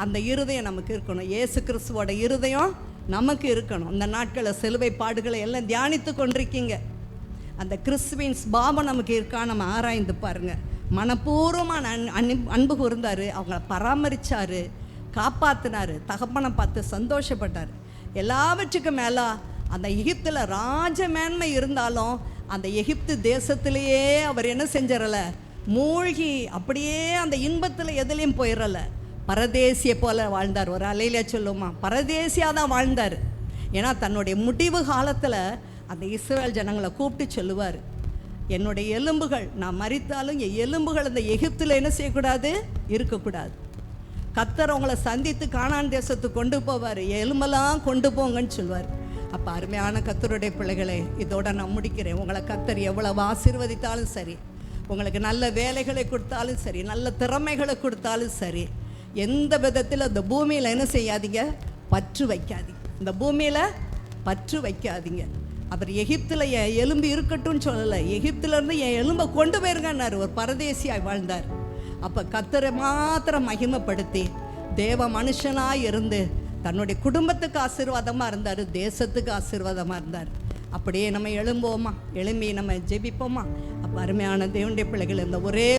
அந்த இருதயம் நமக்கு இருக்கணும், இயேசு கிறிஸ்துவோட இருதயம் நமக்கு இருக்கணும். இந்த நாட்களில் சிலுவை பாடுகளை எல்லாம் தியானித்து கொண்டிருக்கீங்க, அந்த கிறிஸ்துவின் பாவம் நமக்கு இருக்கா நம்ம ஆராய்ந்து பாருங்கள். மனப்பூர்வமாக அன்பு கூர்ந்தார், அவங்கள பராமரித்தார், காப்பாற்றினார், தகப்பனை பார்த்து சந்தோஷப்பட்டார். எல்லாவற்றுக்கும் மேலே அந்த எகிப்தில் ராஜமேன்மை இருந்தாலும் அந்த எகிப்து தேசத்திலேயே அவர் என்ன செஞ்சிடல, மூழ்கி அப்படியே அந்த இன்பத்தில் எதுலேயும் போயிடல, பரதேசியை போல வாழ்ந்தார். ஒரு அலையில சொல்லுமா, பரதேசியாக தான் வாழ்ந்தார். ஏன்னா தன்னுடைய முடிவு காலத்தில் அந்த இஸ்ரவேல் ஜனங்களை கூப்பிட்டு சொல்லுவார், என்னுடைய எலும்புகள் நான் மரித்தாலும் என் எலும்புகள் அந்த எகிப்தில் என்ன செய்யக்கூடாது, இருக்கக்கூடாது. கர்த்தர் உங்களை சந்தித்து கானான் தேசத்துக்கு கொண்டு போவார், எலும்பெல்லாம் கொண்டு போங்கன்னு சொல்லுவார். அப்போ அருமையான கர்த்தருடைய பிள்ளைகளே, இதோட நான் முடிக்கிறேன். உங்களை கர்த்தர் எவ்வளவு ஆசீர்வதித்தாலும் சரி, உங்களுக்கு நல்ல வேலைகளை கொடுத்தாலும் சரி, நல்ல திறமைகளை கொடுத்தாலும் சரி, எந்த விதத்தில் அந்த பூமியில் என்ன செய்யாதீங்க, பற்று வைக்காதீங்க. இந்த பூமியில் பற்று வைக்காதீங்க. அவர் எகிப்தில் என் எலும்பு இருக்கட்டும்னு சொல்லலை, எகிப்திலேருந்து என் எலும்பை கொண்டு போயிருங்கன்னார். ஒரு பரதேசியாய் வாழ்ந்தார். அப்போ கர்த்தரை மாத்திரம் மகிமைப்படுத்தி தேவ மனுஷனாக இருந்து தன்னுடைய குடும்பத்துக்கு ஆசீர்வாதமாக இருந்தார், தேசத்துக்கு ஆசீர்வாதமாக இருந்தார். அப்படியே நம்ம எழும்புவோமா, எழும்பி நம்ம ஜெபிப்போமா. அப்போ அருமையான தேவனுடைய பிள்ளைகள் இந்த ஒரே